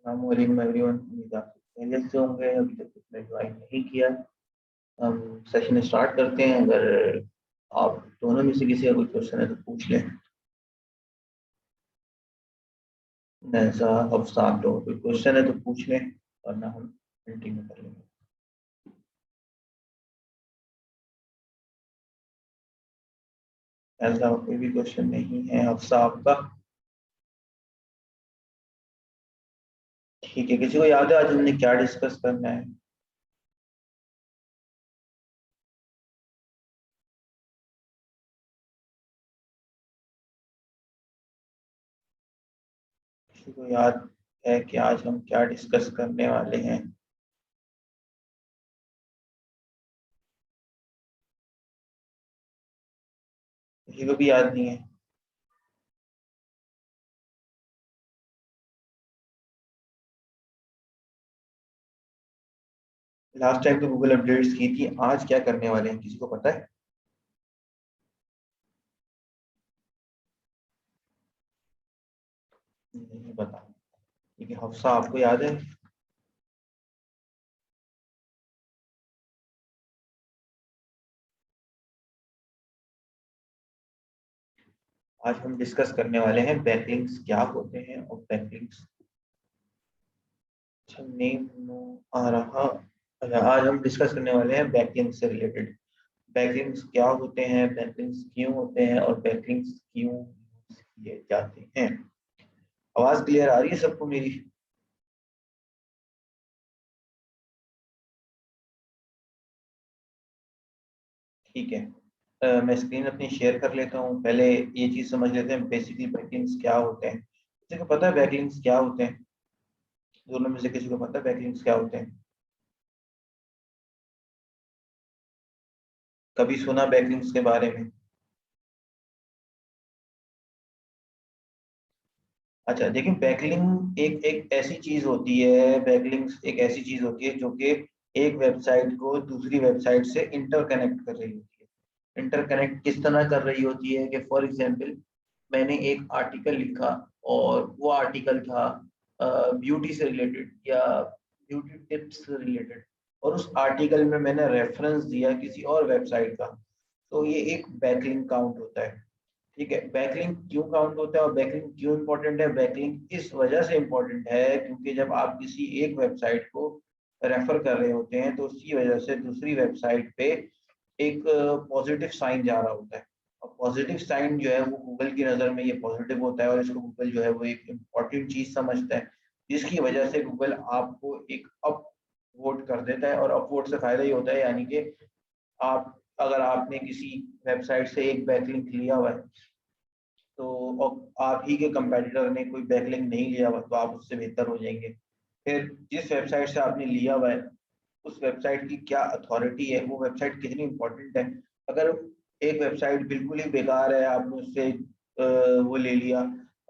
अस्सलामुअलैकुम एवरीवन, उम्मीद आप सब खैरियत से होंगे। अभी तक किसी ने ज्वाइन नहीं किया, हम सेशन स्टार्ट करते हैं। अगर आप दोनों में से किसी का कोई क्वेश्चन है तो पूछ लें। ऐसा हफ्सा आप लोगों को कोई क्वेश्चन है तो पूछ लें, वरना हम कंटिन्यू कर लेंगे। ऐसा कोई भी क्वेश्चन नहीं है हफ्सा आपका? ठीक है, किसी को याद है आज हमने क्या डिस्कस करना है? किसी को याद है कि आज हम क्या डिस्कस करने वाले हैं? किसी को भी याद नहीं है? लास्ट टाइम तो गूगल अपडेट्स की थी, आज क्या करने वाले हैं किसी को पता है? नहीं पता। ठीक है, हफ्सा आपको याद है? आज हम डिस्कस करने वाले हैं बैकलिंक्स क्या होते हैं और बैकलिंक्स। अच्छा, नेम नो आ रहा। अच्छा, आज हम डिस्कस करने वाले हैं बैकलिंक्स से रिलेटेड। बैकलिंक्स क्या होते हैं, बैकलिंक्स क्यों होते हैं और बैकलिंक्स क्यों यूज किए जाते हैं। आवाज क्लियर आ रही है सबको मेरी? ठीक है। मैं स्क्रीन अपनी शेयर कर लेता हूँ। पहले ये चीज समझ लेते हैं बेसिकली बैकलिंक्स क्या होते हैं। किसी को पता है बैकलिंक्स क्या होते हैं? दोनों में से किसी को पता है बैकलिंक्स क्या होते हैं? कभी सुना बैकलिंक्स के बारे में? अच्छा देखिए, बैकलिंक एक एक ऐसी चीज होती है, बैकलिंक्स एक ऐसी चीज होती है जो कि एक वेबसाइट को दूसरी वेबसाइट से इंटरकनेक्ट कर रही होती है। इंटरकनेक्ट किस तरह कर रही होती है कि फॉर एग्जांपल मैंने एक आर्टिकल लिखा और वो आर्टिकल था ब्यूटी से रिलेटेड या ब्यूटी टिप्स से रिलेटेड, और उस आर्टिकल में मैंने रेफरेंस दिया किसी और वेबसाइट का, तो ये एक बैकलिंक काउंट होता है। ठीक है, बैकलिंक क्यों काउंट होता है और बैकलिंक क्यों इंपॉर्टेंट है? बैकलिंक इस वजह से इंपॉर्टेंट है क्योंकि जब आप किसी एक वेबसाइट को रेफर कर रहे होते हैं तो उसी वजह से दूसरी वेबसाइट पे एक पॉजिटिव साइन जा रहा होता है। और पॉजिटिव साइन जो है वो गूगल की नज़र में ये पॉजिटिव होता है और इसको गूगल जो है वो एक इम्पॉर्टेंट चीज समझता है, जिसकी वजह से गूगल आपको एक अप वोट कर देता है। और अप वोट से फायदा ही होता है, यानी कि आप, अगर आपने किसी वेबसाइट से एक बैकलिंक लिया हुआ है तो और आप ही के कंपेटिटर ने कोई बैकलिंक नहीं लिया हुआ तो आप उससे बेहतर हो जाएंगे। फिर जिस वेबसाइट से आपने लिया हुआ है उस वेबसाइट की क्या अथॉरिटी है, वो वेबसाइट कितनी इंपॉर्टेंट है। अगर एक वेबसाइट बिल्कुल ही बेकार है, आपने उससे वो ले लिया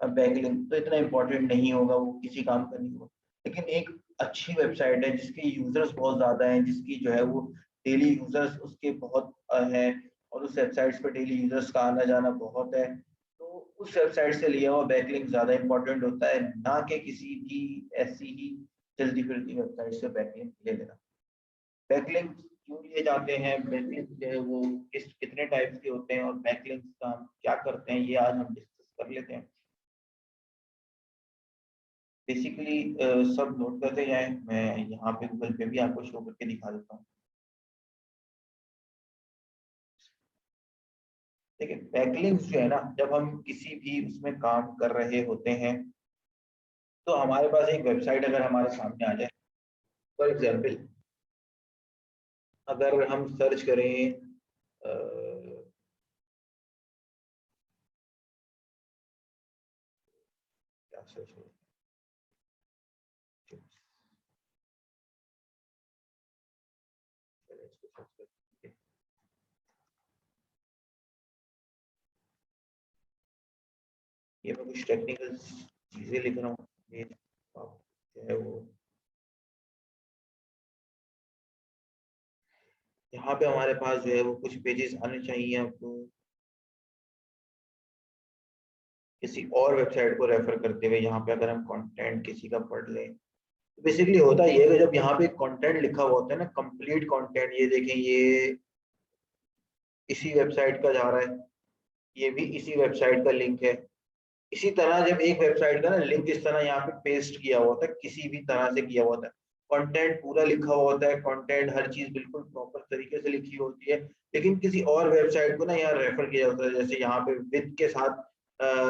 बैकलिंक, तो इतना इंपॉर्टेंट नहीं होगा, वो किसी काम का नहीं होगा। लेकिन एक अच्छी वेबसाइट है जिसके यूजर्स बहुत ज्यादा हैं, जिसकी जो है वो डेली यूजर्स उसके बहुत हैं, और उस वेबसाइट्स पर डेली यूजर्स का आना जाना बहुत है, तो उस वेबसाइट से लिया हुआ बैकलिंक ज्यादा इंपॉर्टेंट होता है, ना कि किसी भी ऐसी ही चलती फिरती वेबसाइट से बैकलिंक ले लेना। बैकलिंक क्यों लिए जाते हैं, बैकलिंक जो है वो कितने टाइप्स के होते हैं और बैकलिंक का हम क्या करते हैं, ये आज हम डिस्कस कर लेते हैं। बेसिकली सब नोट करते जाएं, मैं यहाँ पे गूगल पे भी आपको शो करके दिखा देता हूँ। देखिए, बैकलिंक्स जो है ना, जब हम किसी भी उसमें काम कर रहे होते हैं तो हमारे पास एक वेबसाइट अगर हमारे सामने आ जाए, फॉर एग्जाम्पल अगर हम सर्च करें क्या सर्च करें, चलिए इसको सर्च करते हैं। ये मैं कुछ टेक्निकल चीजें लिख रहा हूँ, ये आप जो है वो यहाँ पे हमारे पास जो है वो कुछ पेजेस आने चाहिए आपको। किसी और वेबसाइट को रेफर करते हुए यहाँ पे अगर हम कंटेंट किसी का पढ़ लें, तो बेसिकली होता ये है कि जब यहाँ पे कंटेंट लिखा हुआ होता है ना, कंप्लीट कंटेंट, ये देखें ये इसी वेबसाइट का जा रहा है, ये भी इसी वेबसाइट का लिंक है। इसी तरह जब एक वेबसाइट का ना लिंक इस तरह यहाँ पे पेस्ट किया हुआ होता है, किसी भी तरह से किया हुआ होता है, कंटेंट पूरा लिखा हुआ होता है, कंटेंट हर चीज बिल्कुल प्रॉपर तरीके से लिखी होती है, लेकिन किसी और वेबसाइट को ना यहाँ रेफर किया होता है, जैसे यहाँ पे विद के साथ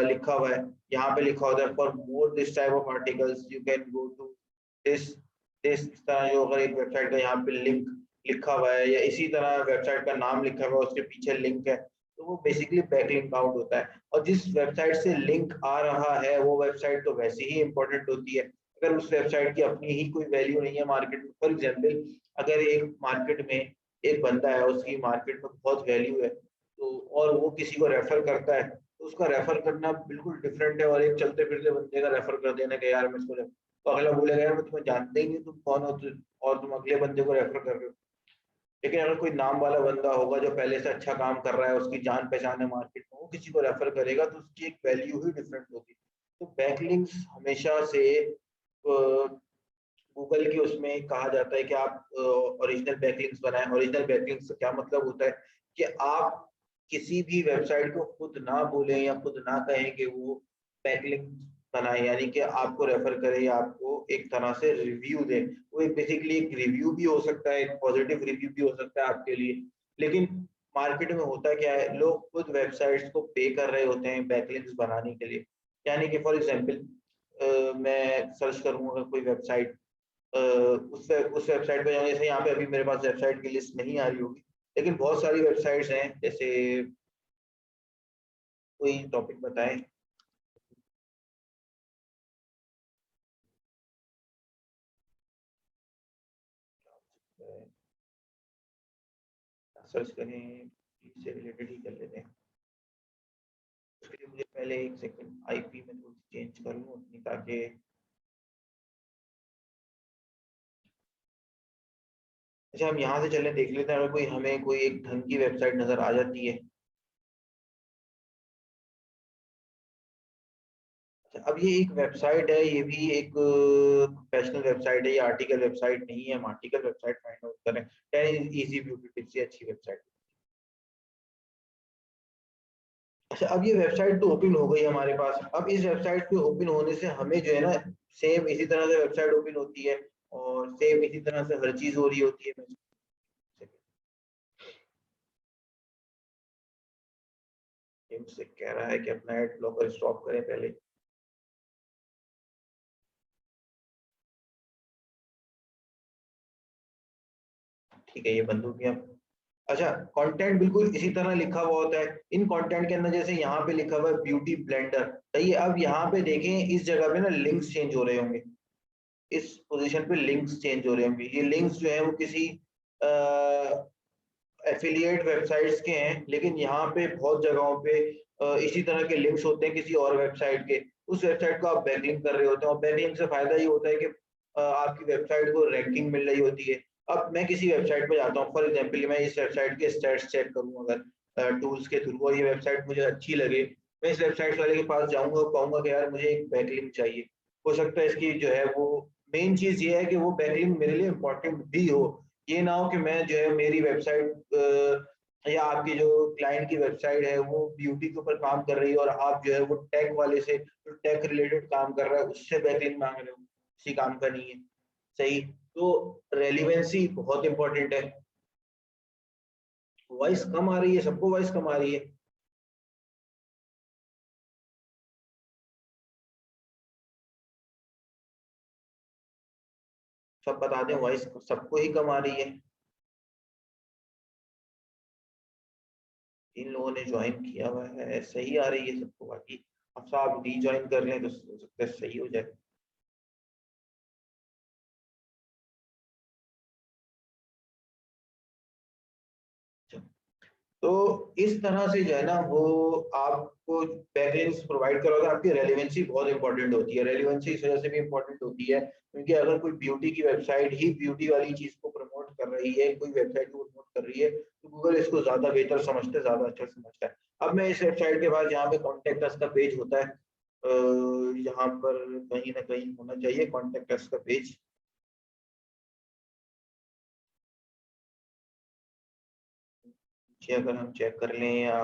लिखा हुआ है, यहाँ पे लिखा होता है for more this type of articles you can go to this this, इस तरह जो अगर एक वेबसाइट का यहाँ पे लिंक लिखा हुआ है या इसी तरह वेबसाइट का नाम लिखा हुआ है उसके पीछे लिंक है, तो वो बेसिकली बैकलिंक काउंट होता है। और जिस वेबसाइट से लिंक आ रहा है वो वेबसाइट तो वैसे ही इंपॉर्टेंट होती है, अगर उस वेबसाइट की अपनी ही कोई वैल्यू नहीं है मार्केट में। फॉर एग्जांपल अगर एक मार्केट में एक बंदा है, उसकी मार्केट में बहुत वैल्यू है, तो और वो किसी को रेफर करता है, तो उसका रेफर करना बिल्कुल डिफरेंट है और एक चलते फिरते बंदे का रेफर कर देना कि यार मैं इसको, तो अगला बोलेगा यार मैं तुम्हें जानता ही नहीं, तुम कौन हो और तुम अगले बंदे को रेफर कर रहे हो। लेकिन अगर कोई नाम वाला बंदा होगा जो पहले से अच्छा काम कर रहा है, उसकी जान पहचान है मार्केट में, वो किसी को रेफर करेगा तो उसकी एक वैल्यू ही डिफरेंट होगी। तो बैकलिंक्स हमेशा से गूगल की उसमें कहा जाता है कि आप ओरिजिनल बैकलिंक्स बनाएं। ओरिजिनल बैकलिंक्स का क्या मतलब होता है कि आप किसी भी वेबसाइट को खुद ना बोलें या खुद ना कहें कि वो बैकलिंक बनाए, यानी कि आपको रेफर करे या आपको एक तरह से रिव्यू दे। वो एक बेसिकली एक रिव्यू भी हो सकता है, एक पॉजिटिव रिव्यू भी हो सकता है आपके लिए। लेकिन मार्केट में होता क्या है, लोग खुद वेबसाइट्स को पे कर रहे होते हैं बैकलिंक्स बनाने के लिए। यानी कि फॉर एग्जांपल मैं सर्च करूंगा कोई वेबसाइट, उस वेबसाइट पे जाऊंगा, जैसे यहाँ पे अभी मेरे पास वेबसाइट की लिस्ट नहीं आ रही होगी, लेकिन बहुत सारी वेबसाइट्स हैं, जैसे कोई टॉपिक बताएं। सर्च करें, इससे रिलेटेड ही कर लेते हैं। उसके लिए मुझे पहले एक सेकंड आईपी में थोड़ी चेंज कर लूँ अपनी, ताकि अच्छा हम यहाँ से चलें, देख लेते हैं अगर कोई हमें कोई एक ढंग की वेबसाइट नजर आ जाती है। अच्छा, अब ये एक वेबसाइट है, ये भी एक प्रोफेशनल वेबसाइट है, ये आर्टिकल वेबसाइट नहीं है। हम आर्टिकल वेबसाइट फाइंड आउट करें। 10 इजी ब्यूटी टिप्स, ये अच्छी वेबसाइट। अच्छा, अब ये वेबसाइट तो ओपन हो गई हमारे पास। अब इस वेबसाइट के ओपन होने से हमें जो है ना, सेम इसी तरह से वेबसाइट ओपन होती है और सेम इसी तरह से हर चीज हो रही होती है। ये मुझसे कह रहा है कि अपना एड ब्लॉकर स्टॉप करें पहले। ठीक है, ये बंद हो गया। अच्छा, कंटेंट बिल्कुल इसी तरह लिखा हुआ होता है। इन कंटेंट के अंदर जैसे यहाँ पे लिखा हुआ है ब्यूटी ब्लेंडर, सही है। अब यहाँ पे देखें इस जगह पे ना लिंक्स चेंज हो रहे होंगे, इस पोजीशन पे लिंक्स चेंज हो रहे होंगे। ये लिंक्स जो है वो किसी एफिलिएट वेबसाइट्स के हैं, लेकिन यहाँ पे बहुत जगहों पे इसी तरह के लिंक्स होते हैं किसी और वेबसाइट के। उस वेबसाइट को आप बैकलिंक कर रहे होते हैं और बैकलिंक से फायदा ये होता है कि आपकी वेबसाइट को रैंकिंग मिल रही होती है। अब मैं किसी वेबसाइट पे जाता हूँ, फॉर एग्जांपल मैं इस वेबसाइट के स्टैट्स चेक करूँ अगर टूल्स के थ्रू, और ये वेबसाइट मुझे अच्छी लगे, मैं इस वेबसाइट वाले के पास जाऊंगा और कहूंगा कि यार मुझे एक बैकलिंक चाहिए। हो सकता है इसकी जो है वो मेन चीज ये है कि वो बैकलिंक मेरे लिए इंपॉर्टेंट भी हो। ये ना हो कि मैं जो है मेरी वेबसाइट या आपकी जो क्लाइंट की वेबसाइट है वो ब्यूटी के ऊपर काम कर रही है और आप जो है वो टेक वाले से जो टेक रिलेटेड काम कर रहा है उससे बैकलिंक मांग रहे हो, किसी काम का नहीं है। सही। तो रेलिवेंसी बहुत इंपॉर्टेंट है। वॉइस कम आ रही है, सबको वॉइस कम आ रही है। सब बता दें, वॉइस सबको ही कम आ रही है। इन लोगों ने ज्वाइन किया हुआ है, सही आ रही है सबको, बाकी अब साहब रीज्वाइन कर लें तो हो सकता है सही हो जाए। तो इस तरह से जो है ना वो आपको बैकलिंक्स प्रोवाइड करोगे। आपकी रेलिवेंसी बहुत इंपॉर्टेंट होती है। रेलिवेंसी इस वजह से भी इंपॉर्टेंट होती है क्योंकि अगर कोई ब्यूटी की वेबसाइट ही ब्यूटी वाली चीज को प्रमोट कर रही है, कोई वेबसाइट को प्रमोट कर रही है, तो तो गूगल इसको ज्यादा बेहतर समझता है, ज्यादा अच्छा समझता है। अब मैं इस वेबसाइट के बाद यहाँ पे कॉन्टेक्ट अस का पेज होता है, यहाँ पर कहीं ना कहीं होना चाहिए कॉन्टेक्ट अस का पेज। अगर हम चेक कर लें या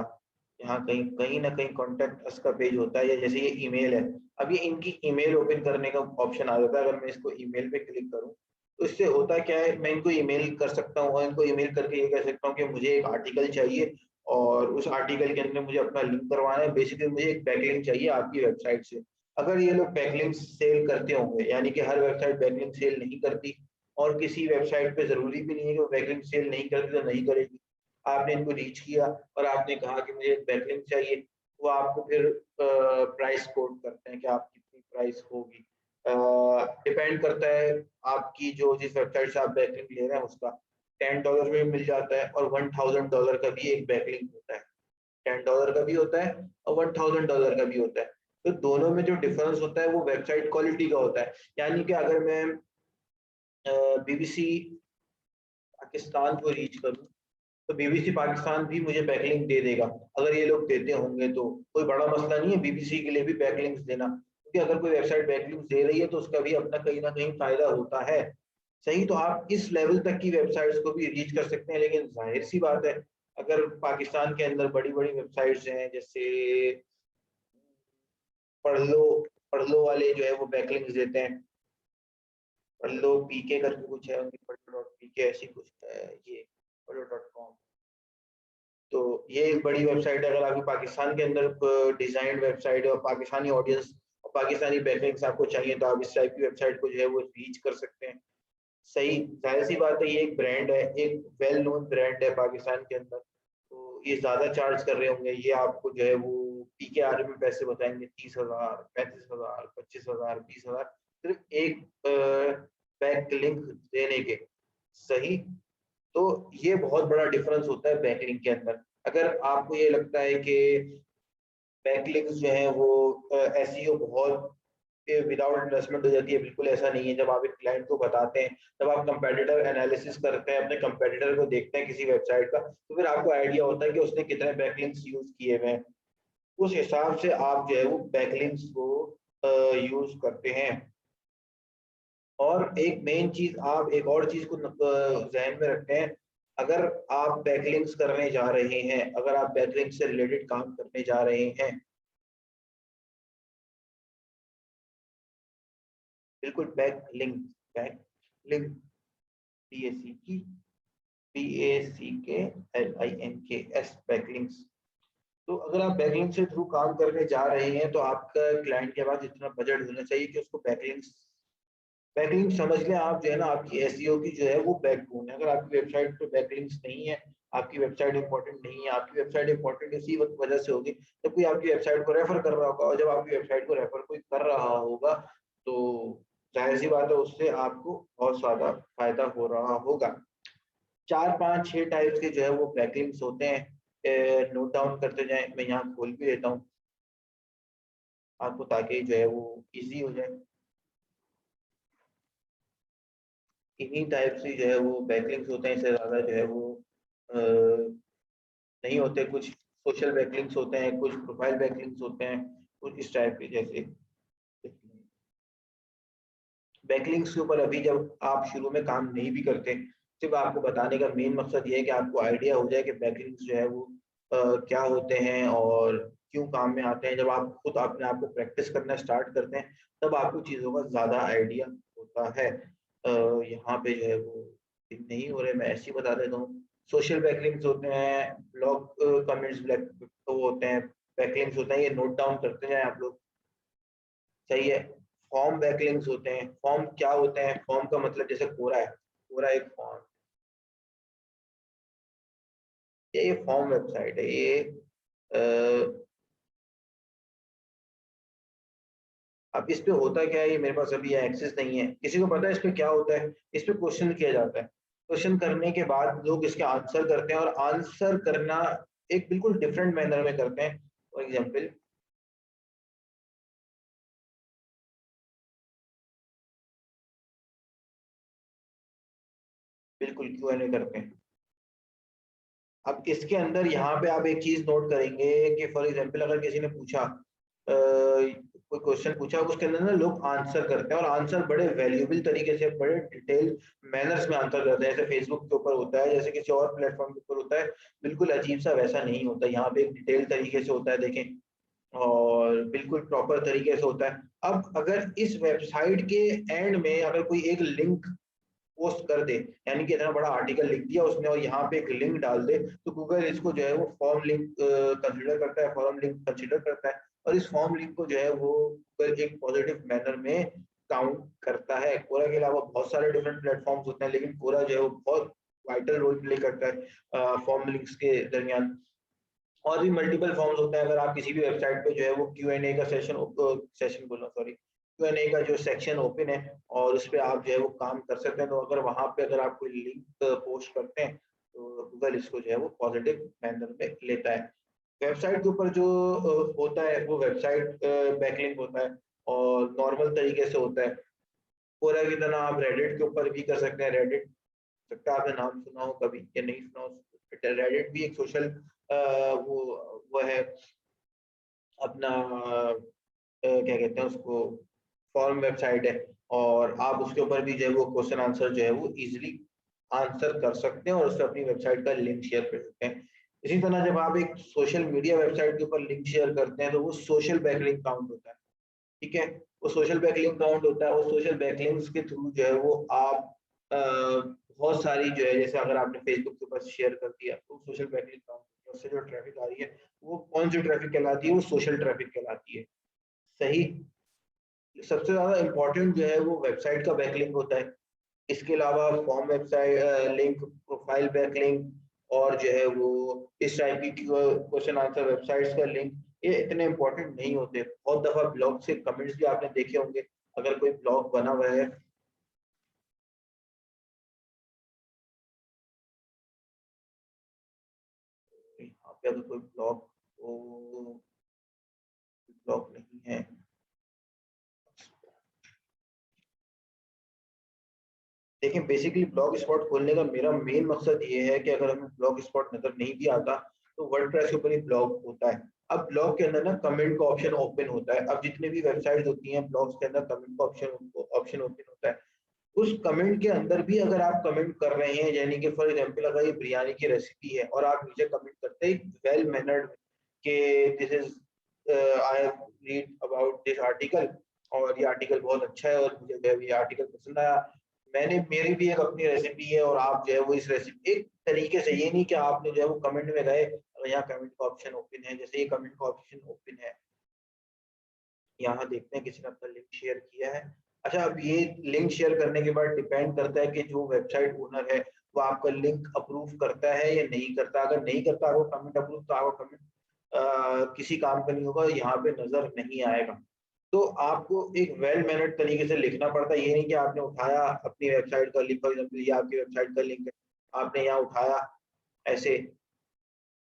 यहाँ कहीं कहीं ना कहीं कॉन्टेक्ट अस का पेज होता है, या जैसे ये ईमेल है, अब ये इनकी ईमेल ओपन करने का ऑप्शन आ जाता है। अगर मैं इसको ईमेल पे क्लिक करूँ तो इससे होता क्या है, मैं इनको ईमेल कर सकता हूँ, और इनको ईमेल करके ये कह सकता हूँ कि मुझे एक आर्टिकल चाहिए और उस आर्टिकल के अंदर मुझे अपना लिंक करवाना है। बेसिकली मुझे एक बैकलिंक चाहिए आपकी वेबसाइट से। अगर ये लोग बैकलिंक सेल करते होंगे, यानी कि हर वेबसाइट बैकलिंक सेल नहीं करती, और किसी वेबसाइट पे जरूरी भी नहीं है कि वो बैकलिंक सेल नहीं करती तो नहीं करेगी। आपने इनको रीच किया और आपने कहा कि मुझे एक बैकलिंक चाहिए, वो आपको फिर प्राइस कोट करते हैं कि आप कितनी प्राइस होगी। डिपेंड करता है आपकी जो जिस वेबसाइट से आप बैकलिंक ले रहे हैं उसका। $10 में मिल जाता है और $1000 का भी एक बैकलिंक होता है। $10 का भी होता है और $1000 का भी होता है। तो दोनों में जो डिफरेंस होता है वो वेबसाइट क्वालिटी का होता है। यानी कि अगर मैं बीबीसी पाकिस्तान को रीच करूँ तो बीबीसी पाकिस्तान भी मुझे बैकलिंक दे देगा। अगर ये लोग देते होंगे तो कोई बड़ा मसला नहीं है बीबीसी के लिए भी बैकलिंक्स देना, क्योंकि अगर कोई वेबसाइट बैकलिंक्स दे रही है तो उसका भी अपना कहीं ना कहीं फायदा होता है। सही, तो आप इस लेवल तक की वेबसाइट्स को भी रीच कर सकते हैं, लेकिन जाहिर सी बात है अगर पाकिस्तान के अंदर बड़ी बड़ी वेबसाइट्स हैं, जैसे पढ़ लो, पढ़ लो वाले जो है वो बैकलिंक्स देते हैं। पढ़ लो पीके करके कुछ है उनकी, पढ़ लो डॉट पीके ऐसी कुछ है ये, पढ़ लो .com। तो ये एक बड़ी वेबसाइट है। अगर आपकी पाकिस्तान के अंदर डिजाइन वेबसाइट है और पाकिस्तानी ऑडियंस और पाकिस्तानी बैकलिंक्स आपको चाहिए, तो आप इस टाइप की वेबसाइट को जो है वो रीच कर सकते हैं। सही, जाहिर सी बात है ये एक ब्रांड है, एक वेल नोन ब्रांड है पाकिस्तान के अंदर, तो ये ज्यादा चार्ज कर रहे होंगे। ये आपको जो है वो पीकेआर में पैसे बताएंगे 30,000, 35,000, 25,000, 20,000, सिर्फ एक बैक लिंक देने के। सही, तो ये बहुत बड़ा डिफरेंस होता है बैकलिंक के अंदर। अगर आपको ये लगता है कि बैकलिंक्स जो है वो एसईओ बहुत विदाउट इन्वेस्टमेंट हो जाती है, बिल्कुल ऐसा नहीं है। जब आप एक क्लाइंट को बताते हैं, जब आप कंपेटिटर एनालिसिस करते हैं, अपने कंपेटिटर को देखते हैं किसी वेबसाइट का, तो फिर आपको आइडिया होता है कि उसने कितने बैकलिंक्स यूज किए हुए हैं। उस हिसाब से आप जो है वो बैकलिंक्स को यूज करते हैं। और एक मेन चीज, आप एक और चीज को जहन में रखते हैं, अगर आप बैकलिंक्स करने जा रहे हैं, अगर आप बैकलिंक से रिलेटेड काम करने जा रहे हैं, बिल्कुल बैकलिंक, बैकलिंक, BACKLINKS बैकलिंक्स। तो अगर आप बैकलिंक से थ्रू काम करने जा रहे हैं तो आपका क्लाइंट के पास इतना बजट होना चाहिए कि उसको बैकलिंक्स, बैकलिंक समझ लें आप जो है ना, आपकी एसईओ की जो है वो बैकबोन है। अगर आपकी वेबसाइट पे बैकलिंक्स नहीं है, आपकी वेबसाइट इंपॉर्टेंट नहीं है। आपकी वेबसाइट इंपॉर्टेंट इसी वजह से होगी जब कोई आपकी वेबसाइट को रेफर कर रहा होगा, और जब आपकी वेबसाइट को रेफर कोई कर रहा होगा तो जाहिर सी बात है उससे आपको बहुत ज्यादा फायदा हो रहा होगा। 4 5 6 टाइप्स के जो है वो बैकलिंक्स होते हैं। नोट डाउन करते जाएं, मैं यहाँ खोल भी देता हूँ आपको, ताकि जो है वो इजी हो जाए। इन्हीं टाइप से जो है वो बैकलिंक्स होते हैं, इससे ज़्यादा जो है वो नहीं होते। कुछ सोशल बैकलिंक्स होते हैं, कुछ प्रोफाइल बैकलिंक्स होते हैं, कुछ इस टाइप के। जैसे बैकलिंक्स के ऊपर अभी जब आप शुरू में काम नहीं भी करते, सिर्फ आपको बताने का मेन मकसद ये है कि आपको आइडिया हो जाए कि बैकलिंक्स जो है वो क्या होते हैं और क्यों काम में आते हैं। जब आप खुद अपने आप को प्रैक्टिस करना स्टार्ट करते हैं तब आपको चीज़ों का ज़्यादा आइडिया होता है। यहाँ पे जो है वो नहीं हो रहे, मैं ऐसे ही बता देता हूँ। सोशल बैकलिंक्स होते हैं, ब्लॉग कमेंट्स ब्लैक वो होते हैं, बैकलिंक्स होते हैं, ये नोट डाउन करते हैं आप लोग। सही है। फॉर्म बैकलिंक्स होते हैं। फॉर्म क्या होते हैं? फॉर्म का मतलब जैसे कोरा है, कोरा एक फॉर्म, ये फॉर्म वेबसाइट है ये। अब इस पे होता क्या है, ये मेरे पास अभी एक्सेस नहीं है। किसी को पता है इस पे क्या होता है? इस पे क्वेश्चन किया जाता है, क्वेश्चन करने के बाद लोग इसके आंसर करते हैं, और आंसर करना एक बिल्कुल डिफरेंट मैनर में करते हैं। फॉर एग्जाम्पल, बिल्कुल Q&A करते हैं। अब इसके अंदर यहाँ पे आप एक चीज नोट करेंगे कि फॉर एग्जांपल अगर किसी ने पूछा कोई क्वेश्चन पूछा, उसके अंदर ना लोग आंसर करते हैं और आंसर बड़े वैल्यूएबल तरीके से, बड़े डिटेल मैनर्स में आंसर करते हैं। जैसे फेसबुक के ऊपर होता है, जैसे किसी और प्लेटफॉर्म के ऊपर होता है, बिल्कुल अजीब सा वैसा नहीं होता। यहाँ पे एक डिटेल तरीके से होता है, देखें, और बिल्कुल प्रॉपर तरीके से होता है। अब अगर इस वेबसाइट के एंड में अगर कोई एक लिंक पोस्ट कर दे, यानी कि इतना बड़ा आर्टिकल लिख दिया उसने और यहाँ पे एक लिंक डाल दे, तो गूगल इसको जो है वो फॉर्म लिंक कंसीडर करता है, फॉर्म लिंक कंसीडर करता है, और इस फॉर्म लिंक को जो है वो गूगल एक पॉजिटिव मैनर में काउंट करता है। कोरा के अलावा बहुत सारे डिफरेंट प्लेटफॉर्म्स होते हैं, लेकिन कोरा जो है वो बहुत वाइटल रोल प्ले करता है फॉर्म लिंक्स के दरमियान। और भी मल्टीपल फॉर्म्स होते हैं। अगर आप किसी भी वेबसाइट पे जो है वो Q&A का सेशन बोल रहा हूँ, सॉरी, Q&A का जो सेक्शन ओपन है और उस पे आप जो है वो काम कर सकते हैं। तो अगर वहां पे अगर आप कोई लिंक पोस्ट करते हैं तो गूगल इसको जो है वो पॉजिटिव मैनर में लेता है। वेबसाइट के ऊपर जो होता है वो वेबसाइट बैकलिंक होता है और नॉर्मल तरीके से होता है। कोरा की तरह आप रेडिट के ऊपर भी कर सकते हैं। रेडिट, सकता है आपने नाम सुना हो कभी या नहीं सुना हो। रेडिट भी एक सोशल वो है अपना, क्या कहते हैं उसको, फॉर्म वेबसाइट है, और आप उसके ऊपर भी जो है वो क्वेश्चन आंसर जो है वो इजीली आंसर कर सकते हैं और उससे अपनी वेबसाइट का लिंक शेयर कर सकते हैं। इसी तरह जब आप एक सोशल मीडिया वेबसाइट के ऊपर लिंक शेयर करते हैं तो वो सोशल बैकलिंक काउंट होता है। ठीक है, वो सोशल बैकलिंक काउंट होता है। वो सोशल बैकलिंक्स के थ्रू जो है वो आप बहुत सारी जो है, जैसे अगर आपने फेसबुक के ऊपर शेयर कर दिया तो सोशल बैकलिंक काउंट होती है। उससे जो ट्रैफिक आ रही है वो कौन सी ट्रैफिक कहलाती है, वो सोशल ट्रैफिक कहलाती है। सही। सबसे ज्यादा इंपॉर्टेंट जो है वो वेबसाइट का बैकलिंक होता है। इसके अलावा form website link, profile backlink, और जो है वो इस टाइप की क्वेश्चन आंसर वेबसाइट्स का लिंक, ये इतने इंपॉर्टेंट नहीं होते। बहुत दफा ब्लॉग से कमेंट्स भी आपने देखे होंगे। अगर कोई ब्लॉग बना हुआ है, यहाँ पे अगर कोई ब्लॉग, तो ब्लॉग नहीं है। देखिए, बेसिकली ब्लॉग स्पॉट खोलने का मेरा मेन मकसद ये है कि अगर हमें ब्लॉग स्पॉट नजर नहीं भी आता तो वर्डप्रेस के ऊपर ही ब्लॉग होता है। अब ब्लॉग के अंदर ना कमेंट का ऑप्शन ओपन होता है। अब जितने भी वेबसाइट होती हैं ब्लॉग्स के अंदर कमेंट का ऑप्शन ओपन होता है। उस कमेंट के अंदर भी अगर आप कमेंट कर रहे हैं, यानी कि फॉर एग्जांपल अगर ये बिरयानी की रेसिपी है और आप नीचे कमेंट करते हैं वेल मैनर्ड के this is I have read about this article, और ये आर्टिकल बहुत अच्छा है और मुझे जो है ये आर्टिकल पसंद आया, मैंने, मेरी भी एक अपनी रेसिपी है और आप जो है वो इस रेसिपी, एक तरीके से, ये नहीं कि आपने जो है वो कमेंट में गए और यहाँ कमेंट का ऑप्शन ओपन है, जैसे ये कमेंट का ऑप्शन ओपन है, यहाँ देखते हैं किसी ने अपना लिंक शेयर किया है। अच्छा, अब ये लिंक शेयर करने के बाद डिपेंड करता है कि जो वेबसाइट ओनर है वो आपका लिंक अप्रूव करता है या नहीं करता। अगर नहीं करता, वो कमेंट अप्रूव, तो आपका कमेंट किसी काम का नहीं होगा, यहाँ पे नजर नहीं आएगा। तो आपको एक वेल मैनर्ड तरीके से लिखना पड़ता है। ये नहीं कि आपने उठाया अपनी वेबसाइट का लिंक, फॉर एग्जाम्पल ये आपकी वेबसाइट का लिंक है, आपने यहाँ उठाया ऐसे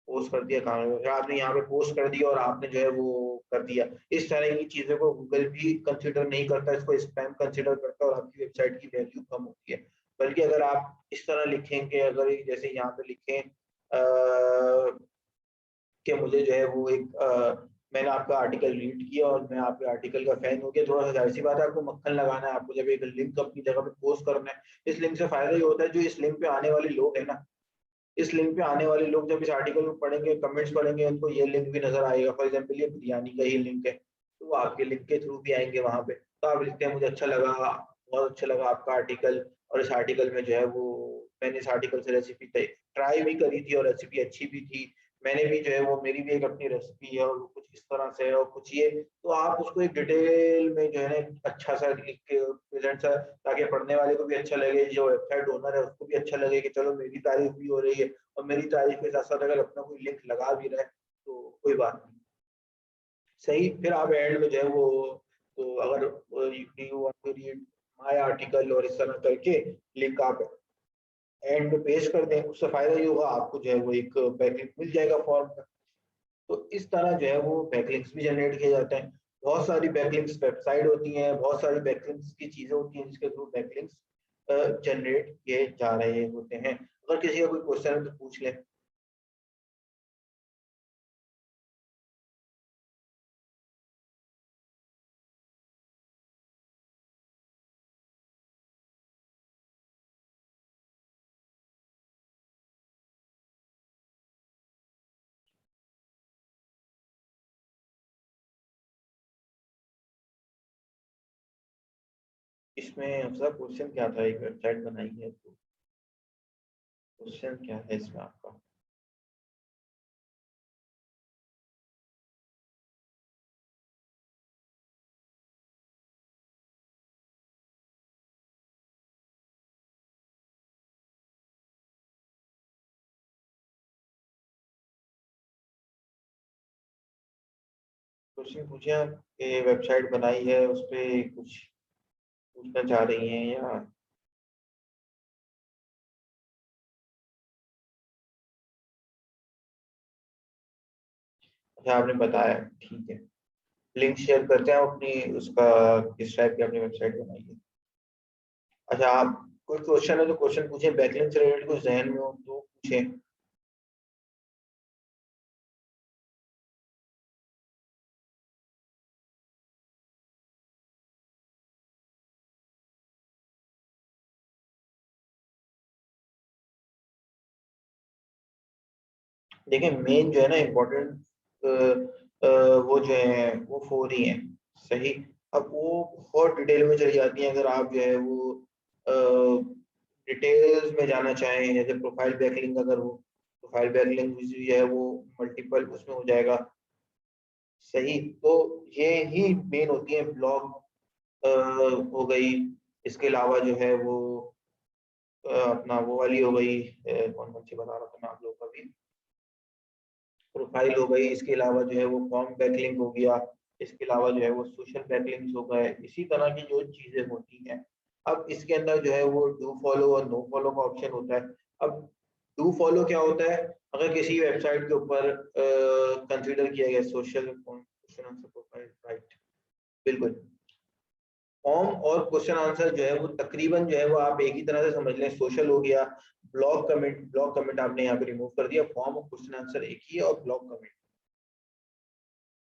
पोस्ट कर दिया, कहाँ है, आपने यहाँ पे पोस्ट कर दिया और आपने जो है वो कर दिया। इस तरह की चीजों को गूगल भी कंसिडर नहीं करता, इसको स्पैम कंसिडर करता है और आपकी वेबसाइट की वैल्यू कम होती है। बल्कि अगर आप इस तरह लिखेंगे, अगर जैसे यहाँ पे लिखें कि मुझे जो है वो एक मैंने आपका आर्टिकल रीड किया और मैं आपके आर्टिकल का फैन हो गया, थोड़ा सा जाहिर सी बात है आपको मक्खन लगाना है, आपको जब एक लिंक अपनी जगह पे पोस्ट करना है, इस लिंक से फायदा ये होता है जो इस लिंक पे आने वाले लोग हैं ना, इस लिंक पे आने वाले लोग जब इस आर्टिकल को पढ़ेंगे, कमेंट्स पढ़ेंगे, उनको ये लिंक भी नजर आएगा। फॉर एग्जाम्पल ये बिरयानी का ही लिंक है, तो वो आपके लिंक के थ्रू भी आएंगे वहां पे। तो आप लिखते हैं मुझे अच्छा लगा, बहुत अच्छा लगा आपका आर्टिकल, और इस आर्टिकल में जो है वो मैंने इस आर्टिकल से रेसिपी ट्राई भी करी थी और रेसिपी अच्छी भी थी। मैंने भी जो है वो, मेरी भी एक अपनी रेसिपी है और वो कुछ इस तरह से है और कुछ ये, तो आप उसको एक डिटेल में जो है ना अच्छा सा लिख के प्रेजेंट सा, ताकि पढ़ने वाले को भी अच्छा लगे, जो वेबसाइट ओनर है उसको भी अच्छा लगे कि चलो मेरी तारीफ भी हो रही है, और मेरी तारीफ के साथ साथ अगर अपना कोई लिंक लगा भी रहा है तो कोई बात नहीं। सही। फिर आप एंड में जो है वो, तो अगर you want to read my article और इस तरह करके लिंक आप एंड में पेस्ट कर दें, उससे फायदा ये होगा आपको जो है वो एक बैकलिंक मिल जाएगा फॉर्म का। तो इस तरह जो है वो बैकलिंक्स भी जनरेट किए जाते हैं। बहुत सारी बैकलिंक्स वेबसाइट होती हैं, बहुत सारी बैकलिंक्स की चीजें होती हैं जिसके थ्रू बैकलिंक्स जनरेट किए जा रहे होते हैं। अगर किसी का कोई क्वेश्चन है तो पूछ लें। इसमें अफसर क्वेश्चन क्या था, एक वेबसाइट बनाई है तो क्वेश्चन क्या है इसमें आपका? क्वेश्चन पूछे आप कि वेबसाइट बनाई है उस पे कुछ पूछना चाह रही हैं या? अच्छा आपने बताया, ठीक है। लिंक शेयर करते हैं आप अपनी उसका, किस टाइप की आपने वेबसाइट बनाई है। अच्छा आप कोई क्वेश्चन है तो क्वेश्चन पूछे, बैकलिंक से रिलेटेड कुछ जहन में हो तो पूछे। देखिए मेन जो है ना इम्पोर्टेंट वो जो है वो 4 ही है। सही। अब वो बहुत डिटेल में चली जाती है, अगर आप जो है वो डिटेल्स में जाना चाहें, जैसे प्रोफाइल बैकलिंक, अगर वो प्रोफाइल बैकलिंक जो है वो मल्टीपल उसमें हो जाएगा। सही। तो ये ही मेन होती है, ब्लॉग हो गई। इसके अलावा जो है वो अपना वो वाली हो गई, कौन कौन सी बता रहा था मैं आप लोगों को अभी, प्रोफाइल हो गई। इसके अलावा जो है वो फॉर्म बैकलिंक हो गया। इसके अलावा जो है वो सोशल बैकलिंक्स हो गए, इसी तरह की जो चीजें होती हैं। अब इसके अंदर जो है वो डू फॉलो और नो फॉलो का ऑप्शन होता है। अब डू फॉलो क्या होता है? अगर किसी वेबसाइट के ऊपर कंसीडर किया गया social question answer profile, right, बिल्कुल। फॉर्म और क्वेश्चन आंसर जो है वो तकरीबन जो है वो आप एक ही तरह से समझ लें, सोशल हो गया। ब्लॉक कमेंट आपने यहाँ पे रिमूव कर दिया, फॉर्म और क्वेश्चन आंसर एक ही है, और ब्लॉक कमेंट,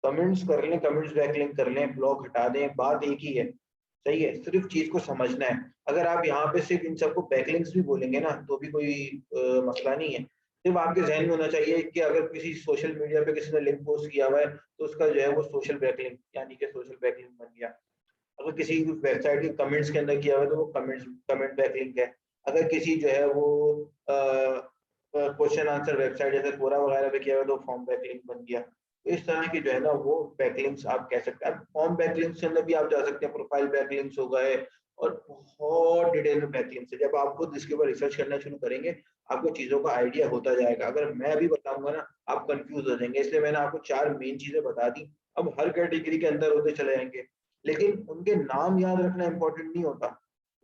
कमेंट्स कर लें, कमेंट्स बैकलिंक कर लें, ब्लॉक हटा दें, बात एक ही है। सही है, सिर्फ चीज को समझना है। अगर आप यहाँ पे सिर्फ इन सबको बैकलिंक्स भी बोलेंगे ना तो भी कोई मसला नहीं है। सिर्फ आपके जहन में होना चाहिए कि अगर किसी सोशल मीडिया पे किसी ने लिंक पोस्ट किया हुआ है तो उसका जो है वो सोशल बैकलिंक यानी कि सोशल बैकलिंक बन गया। अगर किसी वेबसाइट के कमेंट्स के अंदर किया हुआ है तो वो कमेंट बैकलिंक है। अगर किसी जो है वो क्वेश्चन आंसर वेबसाइट जैसे कोरा वगैरह पे किया हुआ है तो फॉर्म बैकलिंक बन गया। तो इस तरह की जो है ना वो बैकलिंक्स आप कह सकते हैं। फॉर्म बैकलिंक्स के अंदर भी आप जा सकते हैं, प्रोफाइल बैकलिंक्स हो गए, और बहुत डिटेल में बैकलिंक्स है। जब आप खुद इसके ऊपर रिसर्च करना शुरू करेंगे आपको चीजों का आइडिया होता जाएगा। अगर मैं अभी बताऊंगा ना आप कंफ्यूज हो जाएंगे, इसलिए मैंने आपको 4 मेन चीजें बता दी। अब हर कैटेगरी के अंदर होते चले जाएंगे, लेकिन उनके नाम याद रखना इंपॉर्टेंट नहीं होता।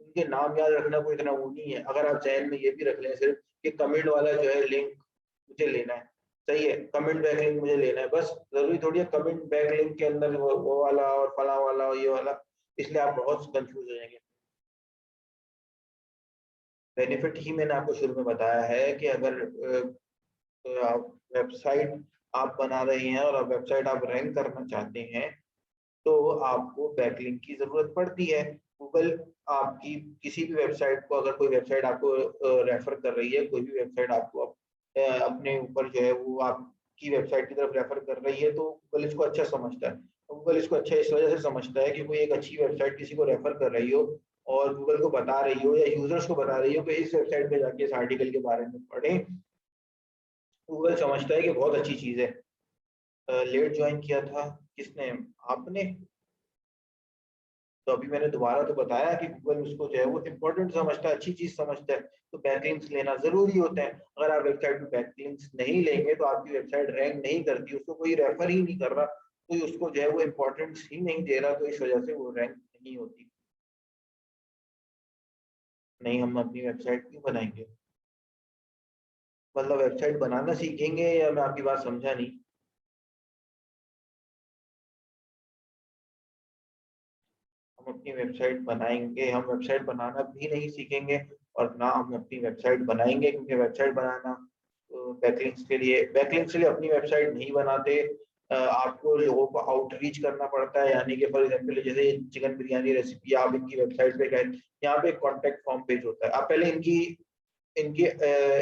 उनके नाम याद रखना कोई इतना वो नहीं है। अगर आप जहन में ये भी रख लें सिर्फ कि कमेंट वाला जो है लिंक मुझे लेना है, सही है, कमेंट बैक लिंक मुझे लेना है, बस जरूरी थोड़ी है कमेंट बैक लिंक के अंदर वो वाला और फला वाला और ये वाला, इसलिए आप बहुत कंफ्यूज हो जाएंगे। बेनिफिट ही मैंने आपको शुरू में बताया है कि अगर आप वेबसाइट आप बना रहे हैं और वेबसाइट आप रैंक करना चाहते हैं तो आपको बैकलिंक की जरूरत पड़ती है। गूगल आपकी किसी भी वेबसाइट को, अगर कोई वेबसाइट आपको रेफर कर रही है, कोई भी वेबसाइट आपको अपने ऊपर जो है वो आपकी वेबसाइट की तरफ रेफर कर रही है तो गूगल इसको अच्छा समझता है। तो गूगल इसको अच्छा इस वजह से समझता है कि कोई एक अच्छी वेबसाइट किसी को रेफर कर रही हो और गूगल को बता रही हो या यूजर्स को बता रही हो कि इस वेबसाइट पे जाके इस आर्टिकल के बारे में पढ़ें। गूगल समझता है कि बहुत अच्छी चीज है। लेट ज्वाइन किया था किसने? आपने? तो अभी मैंने दोबारा तो बताया कि गूगल उसको जो है वो इम्पोर्टेंट समझता है, अच्छी चीज समझता है। तो बैकलिंक्स लेना जरूरी होता है। अगर आप वेबसाइट में बैकलिंक्स नहीं लेंगे तो आपकी वेबसाइट रैंक नहीं करती, उसको कोई रेफर ही नहीं कर रहा, कोई उसको जो है वो इम्पोर्टेंस ही नहीं दे रहा, तो इस वजह से वो रैंक नहीं होती। नहीं, हम अपनी वेबसाइट क्यों बनाएंगे? मतलब वेबसाइट बनाना सीखेंगे, या मैं आपकी बात समझा नहीं। हम अपनी वेबसाइट बनाएंगे, हम वेबसाइट बनाना भी नहीं सीखेंगे और ना हम अपनी वेबसाइट बनाएंगे, क्योंकि वेबसाइट बनाना बैकलिंक्स के लिए अपनी वेबसाइट नहीं बनाते। आपको लोगों को आउटरीच करना पड़ता है, यानी कि फॉर एग्जांपल जैसे चिकन बिरयानी रेसिपी आप इनकी वेबसाइट पे गए, यहाँ पे एक कॉन्टेक्ट फॉर्म पेज होता है, आप पहले इनकी इनकी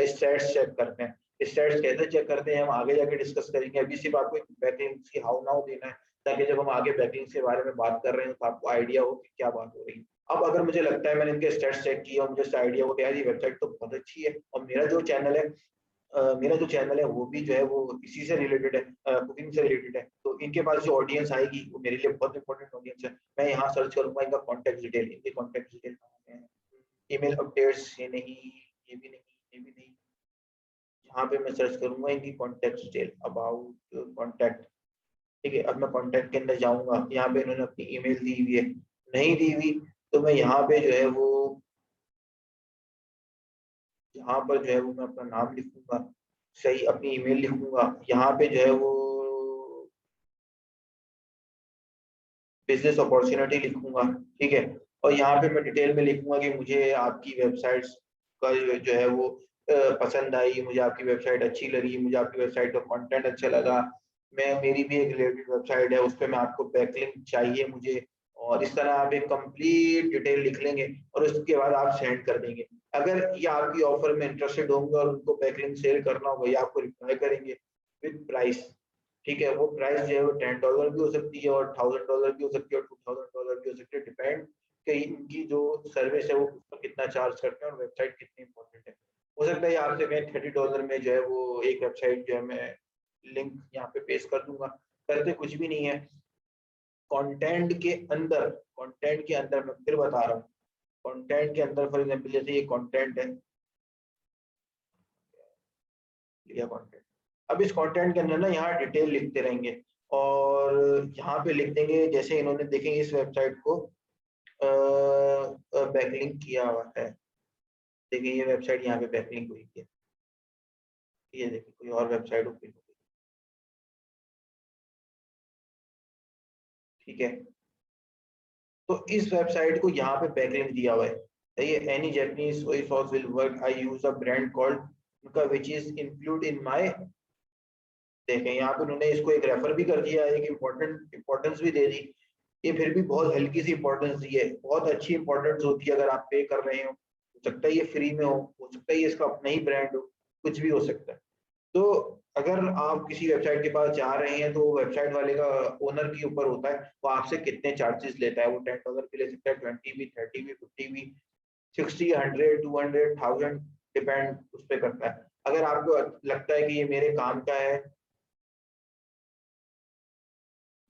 स्टैट्स चेक करते हैं। स्टैट्स कैसे चेक करते हैं हम आगे जाके डिस्कस करेंगे, अभी सिर्फ आपको बैकलिंक्स की हाउ नाउ देना है ताकि जब हम आगे बैकलिंक्स के बारे में बात कर रहे हैं तो आपको आइडिया हो कि क्या बात हो रही है। अब अगर मुझे लगता है मैंने इनके स्टेट्स चेक किए और मुझे इससे आइडिया हो कि यार ये वेबसाइट तो बहुत अच्छी है और मेरा जो चैनल है वो भी जो है वो इसी से रिलेटेड है, कुकिंग से रिलेटेड है, तो इनके पास जो ऑडियंस आएगी वो मेरे लिए बहुत इंपॉर्टेंट ऑडियंस है। मैं यहाँ सर्च करूंगा इनका कॉन्टैक्ट डिटेल, इनके कॉन्टैक्ट डिटेल कहाँ है, ईमेल अपडेट्स, ये नहीं, ये भी नहीं, ये भी नहीं। यहाँ पे मैं सर्च करूंगा इनकी कॉन्टैक्ट डिटेल, अबाउट कॉन्टैक्ट। ठीक है, अब मैं कॉन्टैक्ट के अंदर जाऊंगा, यहाँ पे इन्होंने अपनी ईमेल दी हुई है, नहीं दी हुई तो मैं यहाँ पे जो है वो, यहाँ पर जो है वो मैं अपना नाम लिखूंगा, सही अपनी ईमेल लिखूंगा, यहाँ पे जो है वो बिजनेस अपॉर्चुनिटी लिखूंगा। ठीक है, और यहाँ पे मैं डिटेल में लिखूंगा कि मुझे आपकी वेबसाइट्स का जो है वो पसंद आई, मुझे आपकी वेबसाइट अच्छी लगी, मुझे आपकी वेबसाइट का कंटेंट अच्छा लगा, मैं मेरी भी एक रिलेटेड वेबसाइट है उस पर मैं आपको बैकलिंक चाहिए मुझे, और इस तरह आप एक कंप्लीट डिटेल लिख लेंगे और उसके बाद आप सेंड कर देंगे। अगर ये आपकी ऑफर में इंटरेस्टेड होंगे और उनको बैकलिंक शेयर करना होगा, ये आपको रिप्लाई करेंगे विद प्राइस। ठीक है, वो प्राइस जो है वो $10 भी हो सकती है और $1000 भी हो सकती है और $2000 भी हो सकती है, डिपेंड कि इनकी जो सर्विस है वो उसका कितना चार्ज करते हैं और वेबसाइट कितनी इंपॉर्टेंट है। हो सकता है आपसे कहें $30 में जो है वो एक वेबसाइट जो है मैं लिंक यहाँ पे पेस्ट कर दूंगा, करते कुछ भी नहीं है। कंटेंट के अंदर, कंटेंट के अंदर मैं फिर बता रहा हूँ, कंटेंट के अंदर फॉर एग्जांपल जैसे ये कंटेंट है, लिया कंटेंट, अब इस कंटेंट के अंदर ना यहाँ डिटेल लिखते रहेंगे और यहाँ पे लिख देंगे जैसे इन्होंने देखेंगे इस वेबसाइट को बैकलिंक किया हुआ है, देखिए ये वेबसाइट यहाँ पे बैकलिंक हुई है, ये देखिए कोई और वेबसाइट ओपन हो गई। ठीक है, तो इस वेबसाइट को यहाँ पे बैकलिंक दिया हुआ है, सही है, any Japanese soy sauce will work, I use a brand called उनका which is include in my, देखें यहाँ पे उन्होंने इसको एक रेफर भी कर दिया है, एक इम्पोर्टेंस भी दे दी, ये फिर भी बहुत हल्की सी इम्पोर्टेंस दी है, बहुत अच्छी इम्पोर्टेंस होती है अगर आप पे कर रहे हो सकता है ये फ्री में हो सकता है ये इसका अपना ही ब्रांड हो, कुछ भी हो सकता है। तो अगर आप किसी वेबसाइट के पास जा रहे हैं तो वेबसाइट वाले का ओनर के ऊपर होता है वो आपसे कितने चार्जेस लेता है, वो $10 भी ले सकता है, 20 भी, 30 भी, 50 भी, 60, 100, 200, 1000, डिपेंड उस पर करता है। अगर आपको लगता है कि ये मेरे काम का है,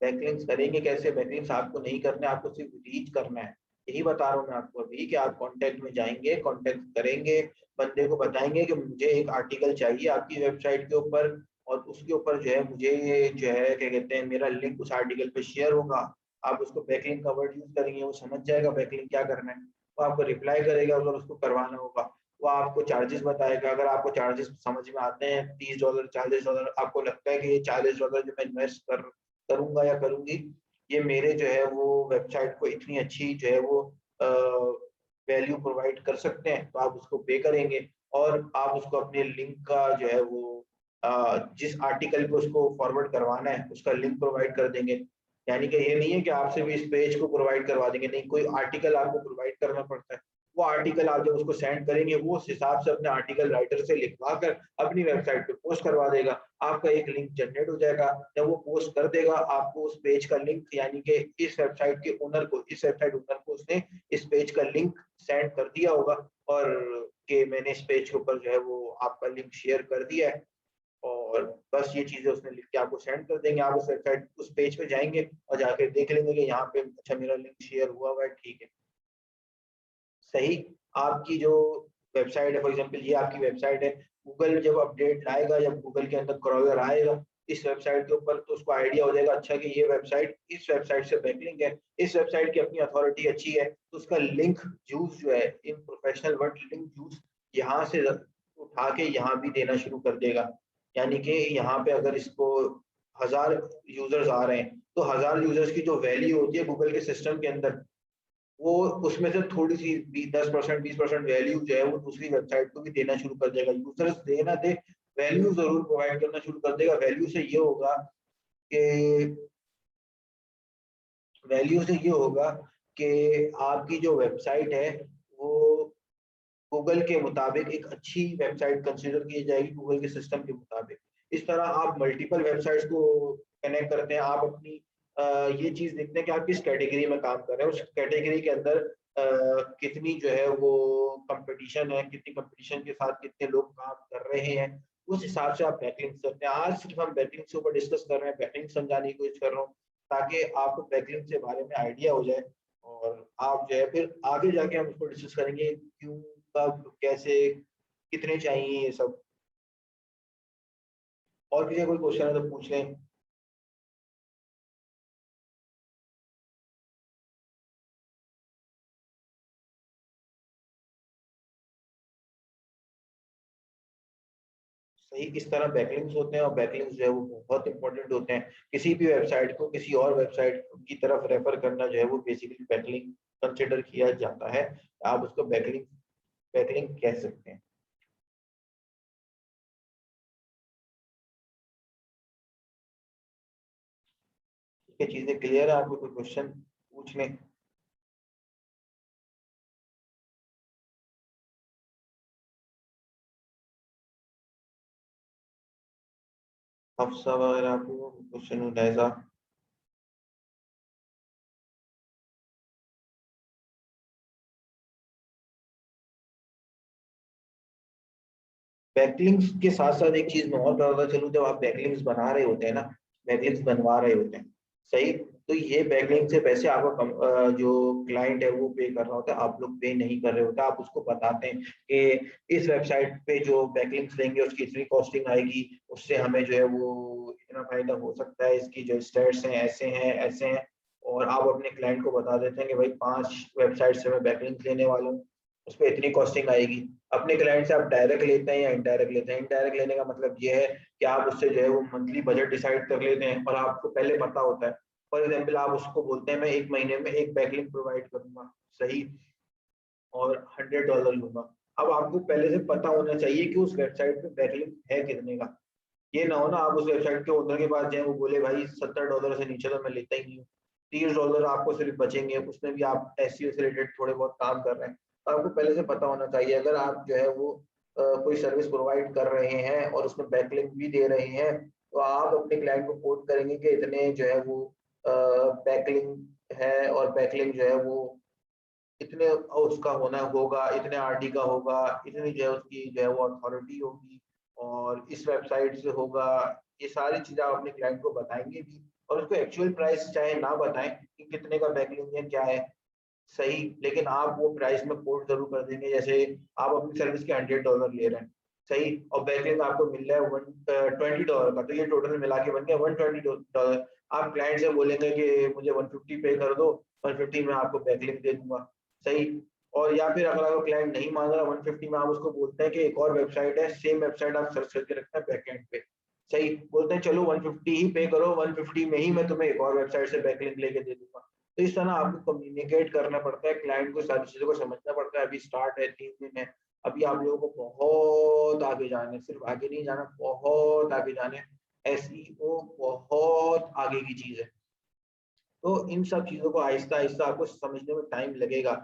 बैकलिंक्स करेंगे कैसे, बैकलिंक्स आपको नहीं करने, आपको सिर्फ रीच करना है, यही बता रहा हूँ मैं आपको अभी कि आप कांटेक्ट में जाएंगे, कांटेक्ट करेंगे, बंदे को बताएंगे कि मुझे एक आर्टिकल चाहिए आपकी वेबसाइट के ऊपर और उसके ऊपर जो है मुझे जो है क्या कहते हैं मेरा लिंक उस आर्टिकल पे शेयर होगा, आप उसको बैकलिंक का वर्ड यूज करेंगे, वो समझ जाएगा बैकलिंक क्या करना है, वो आपको रिप्लाई करेगा अगर उसको करवाना होगा, वो आपको चार्जेस बताएगा, अगर आपको चार्जेस समझ में आते हैं $30, $40, आपको लगता है कि ये $40 जो मैं इन्वेस्ट करूंगा या करूंगी, ये मेरे जो है वो वेबसाइट को इतनी अच्छी जो है वो वैल्यू प्रोवाइड कर सकते हैं, तो आप उसको पे करेंगे और आप उसको अपने लिंक का जो है वो जिस आर्टिकल पे उसको फॉरवर्ड करवाना है उसका लिंक प्रोवाइड कर देंगे। यानी कि ये नहीं है कि आपसे भी इस पेज को प्रोवाइड करवा देंगे, नहीं, कोई आर्टिकल आपको प्रोवाइड करना पड़ता है, वो आर्टिकल आप जब उसको सेंड करेंगे वो उस हिसाब से अपने आर्टिकल राइटर से लिखवा कर अपनी वेबसाइट पे पोस्ट करवा देगा, आपका एक लिंक जनरेट हो जाएगा, जब वो पोस्ट कर देगा आपको उस पेज का लिंक, यानी कि इस वेबसाइट के ओनर को, इस वेबसाइट ओनर को उसने इस पेज का लिंक सेंड कर दिया होगा और कि मैंने इस पेज के ऊपर जो है वो आपका लिंक शेयर कर दिया है, और बस ये चीजें उसने लिख के आपको सेंड कर देंगे, आप उस वेबसाइट उस पेज पे जाएंगे और जाकर देख लेंगे कि यहाँ पे अच्छा मेरा लिंक शेयर हुआ है, ठीक है, सही। आपकी जो वेबसाइट है फॉर एग्जांपल ये आपकी वेबसाइट है, गूगल जब अपडेट लाएगा, जब गूगल के अंदर क्रॉलर आएगा इस वेबसाइट के ऊपर तो उसको आइडिया हो जाएगा अच्छा कि ये वेबसाइट इस वेबसाइट से बैकलिंक है, इस वेबसाइट की अपनी अथॉरिटी अच्छी है, तो उसका लिंक यूज जो है in professional word link use यहाँ से उठा के यहाँ भी देना शुरू कर देगा, यानी कि यहाँ पे अगर इसको 1000 यूजर्स आ रहे हैं तो 1000 यूजर्स की जो वैल्यू होती है गूगल के सिस्टम के अंदर, वो उसमें से थोड़ी सी 10%, 20% वैल्यू जो है वो दूसरी वेबसाइट को भी देना शुरू कर देगा, यूजर्स दे ना दे वैल्यू जरूर प्रोवाइड करना शुरू कर देगा। कि वैल्यू से ये होगा कि आपकी जो वेबसाइट है वो गूगल के मुताबिक एक अच्छी वेबसाइट कंसीडर की जाएगी, गूगल के सिस्टम के मुताबिक। इस तरह आप मल्टीपल वेबसाइट्स को कनेक्ट करते हैं, आप अपनी ये चीज देखते हैं कि आप किस कैटेगरी में काम कर रहे हैं, उस कैटेगरी के अंदर कितनी जो है वो कंपटीशन है, कितनी कंपटीशन के साथ कितने लोग काम कर रहे हैं, उस हिसाब से आप बैकलिंक करते हैं। आज सिर्फ हम बैकलिंक के ऊपर डिस्कस कर रहे हैं, बैकलिंक समझाने की कोशिश कर रहा हूँ ताकि आपको बैकलिंक के बारे में आइडिया हो जाए, और आप जो है फिर आगे जाके हम इसको डिस्कस करेंगे क्यों, कब, कैसे, कितने चाहिए, ये सब। और किसी का कोई क्वेश्चन है तो पूछ लें। सही, इस तरह बैकलिंक्स होते हैं, और बैकलिंक्स जो है वो बहुत इंपॉर्टेंट होते हैं। किसी भी वेबसाइट को किसी और वेबसाइट की तरफ रेफर करना जो है वो बेसिकली बैकलिंक कंसिडर किया जाता है। आप उसको बैकलिंक बैकलिंक कह सकते हैं। ठीक है, चीजें क्लियर है? आपको कोई क्वेश्चन पूछ लें। हफ्सा वगैरह आपको क्वेश्चन उठाएगा? बैकलिंक्स के साथ साथ एक चीज मैं और बताता चलूं, जब आप बैकलिंक्स बना रहे होते हैं ना, बैकलिंक्स बनवा रहे होते हैं, सही, तो ये बैकलिंक से पैसे आपका जो क्लाइंट है वो पे कर रहा होता है, आप लोग पे नहीं कर रहे होते। आप उसको बताते हैं कि इस वेबसाइट पे जो बैकलिंक्स लेंगे उसकी इतनी कॉस्टिंग आएगी, उससे हमें जो है वो इतना फायदा हो सकता है, इसकी जो स्टेट्स हैं ऐसे हैं ऐसे हैं। और आप अपने क्लाइंट को बता देते हैं कि भाई 5 वेबसाइट से मैं बैकलिंक लेने वाला हूँ, उस पर इतनी कॉस्टिंग आएगी। अपने क्लाइंट से आप डायरेक्ट लेते हैं या इनडायरेक्ट लेते हैं? इनडायरेक्ट लेने का मतलब ये है कि आप उससे जो है वो मंथली बजट डिसाइड कर लेते हैं, और आपको पहले पता होता है। फॉर एग्जाम्पल, आप उसको बोलते हैं मैं 1 महीने में एक बैकलिंक प्रोवाइड करूंगा, सही, और $100 लूंगा। अब आपको पहले से पता होना चाहिए कि उस वेबसाइट पे बैकलिंक है कितने का। ये ना हो ना आप उस वेबसाइट के ओनर के पास जाए, वो बोले भाई $70 से नीचे तो मैं लेता ही नहीं हूँ, $30 आपको सिर्फ बचेंगे, उसमें भी आप एसईओ से रिलेटेड थोड़े बहुत काम कर रहे हैं। तो आपको पहले से पता होना चाहिए, अगर आप जो है वो कोई सर्विस प्रोवाइड कर रहे हैं और उसमें बैकलिंक भी दे रहे हैं, तो आप अपने क्लाइंट को कोट करेंगे कि इतने जो है वो बैकलिंक है, और बैकलिंक जो है वो इतने उसका होना होगा, इतने आरडी का होगा, इतनी जो है उसकी जो है वो अथॉरिटी होगी, और इस वेबसाइट से होगा। ये सारी चीजें आप अपने क्लाइंट को बताएंगे भी, और उसको एक्चुअल प्राइस चाहे ना बताएं कि कितने का बैकलिंक है क्या है, सही, लेकिन आप वो प्राइस में कोट जरूर कर देंगे। जैसे आप अपनी सर्विस के $100 ले रहे हैं, सही, और बैकलिंक आपको मिल रहा है $120 का, तो ये टोटल मिला के बन गया $120। आप क्लाइंट से बोलेंगे कि मुझे 150 पे कर दो, 150 में आपको बैकलिंक दे दूंगा, सही। और या फिर अगर आपको क्लाइंट नहीं मान रहा 150 में, आप उसको बोलते हैं कि एक और वेबसाइट है, सेम वेबसाइट आप सर्च करके रखते हैं बैकएंड पे, सही, बोलते हैं चलो 150 ही पे करो, 150 में ही मैं तुम्हें एक और वेबसाइट से बैकलिंक लेके दे दूंगा। तो इस तरह आपको कम्युनिकेट करना पड़ता है, क्लाइंट को सारी चीजों को समझना पड़ता है। अभी स्टार्ट है, 3 दिन है, अभी आप लोगों को बहुत आगे जाना है, सिर्फ आगे नहीं जाना, बहुत आगे जाना है। एसईओ बहुत आगे की चीज है। तो इन सब चीजों को आहिस्ता आहिस्ता आपको समझने में टाइम लगेगा,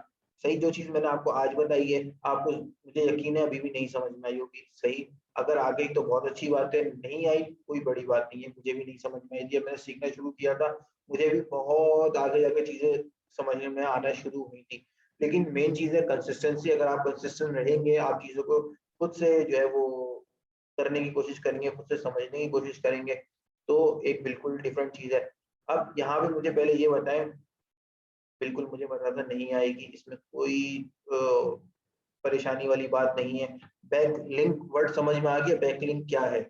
सही। जो चीज मैंने आपको आज बताई है, आपको मुझे यकीन है अभी भी नहीं समझ में आई होगी, सही। अगर आ गई तो बहुत अच्छी बात है, नहीं आई कोई बड़ी बात नहीं है, मुझे भी नहीं समझ में आई थी, मैंने सीखना शुरू किया था, मुझे भी बहुत आगे जाके चीजें समझ में आना शुरू हुई थी। लेकिन मेन चीज है कंसिस्टेंसी। अगर आप कंसिस्टेंट रहेंगे, आप चीजों को खुद से जो है वो करने की कोशिश करेंगे, खुद से समझने की कोशिश करेंगे, तो एक बिल्कुल डिफरेंट चीज है। अब यहाँ पे मुझे पहले ये बताएं, बिल्कुल मुझे बताना नहीं आएगी, इसमें कोई परेशानी वाली बात नहीं है। बैक लिंक वर्ड समझ में आ गया? बैक लिंक क्या है?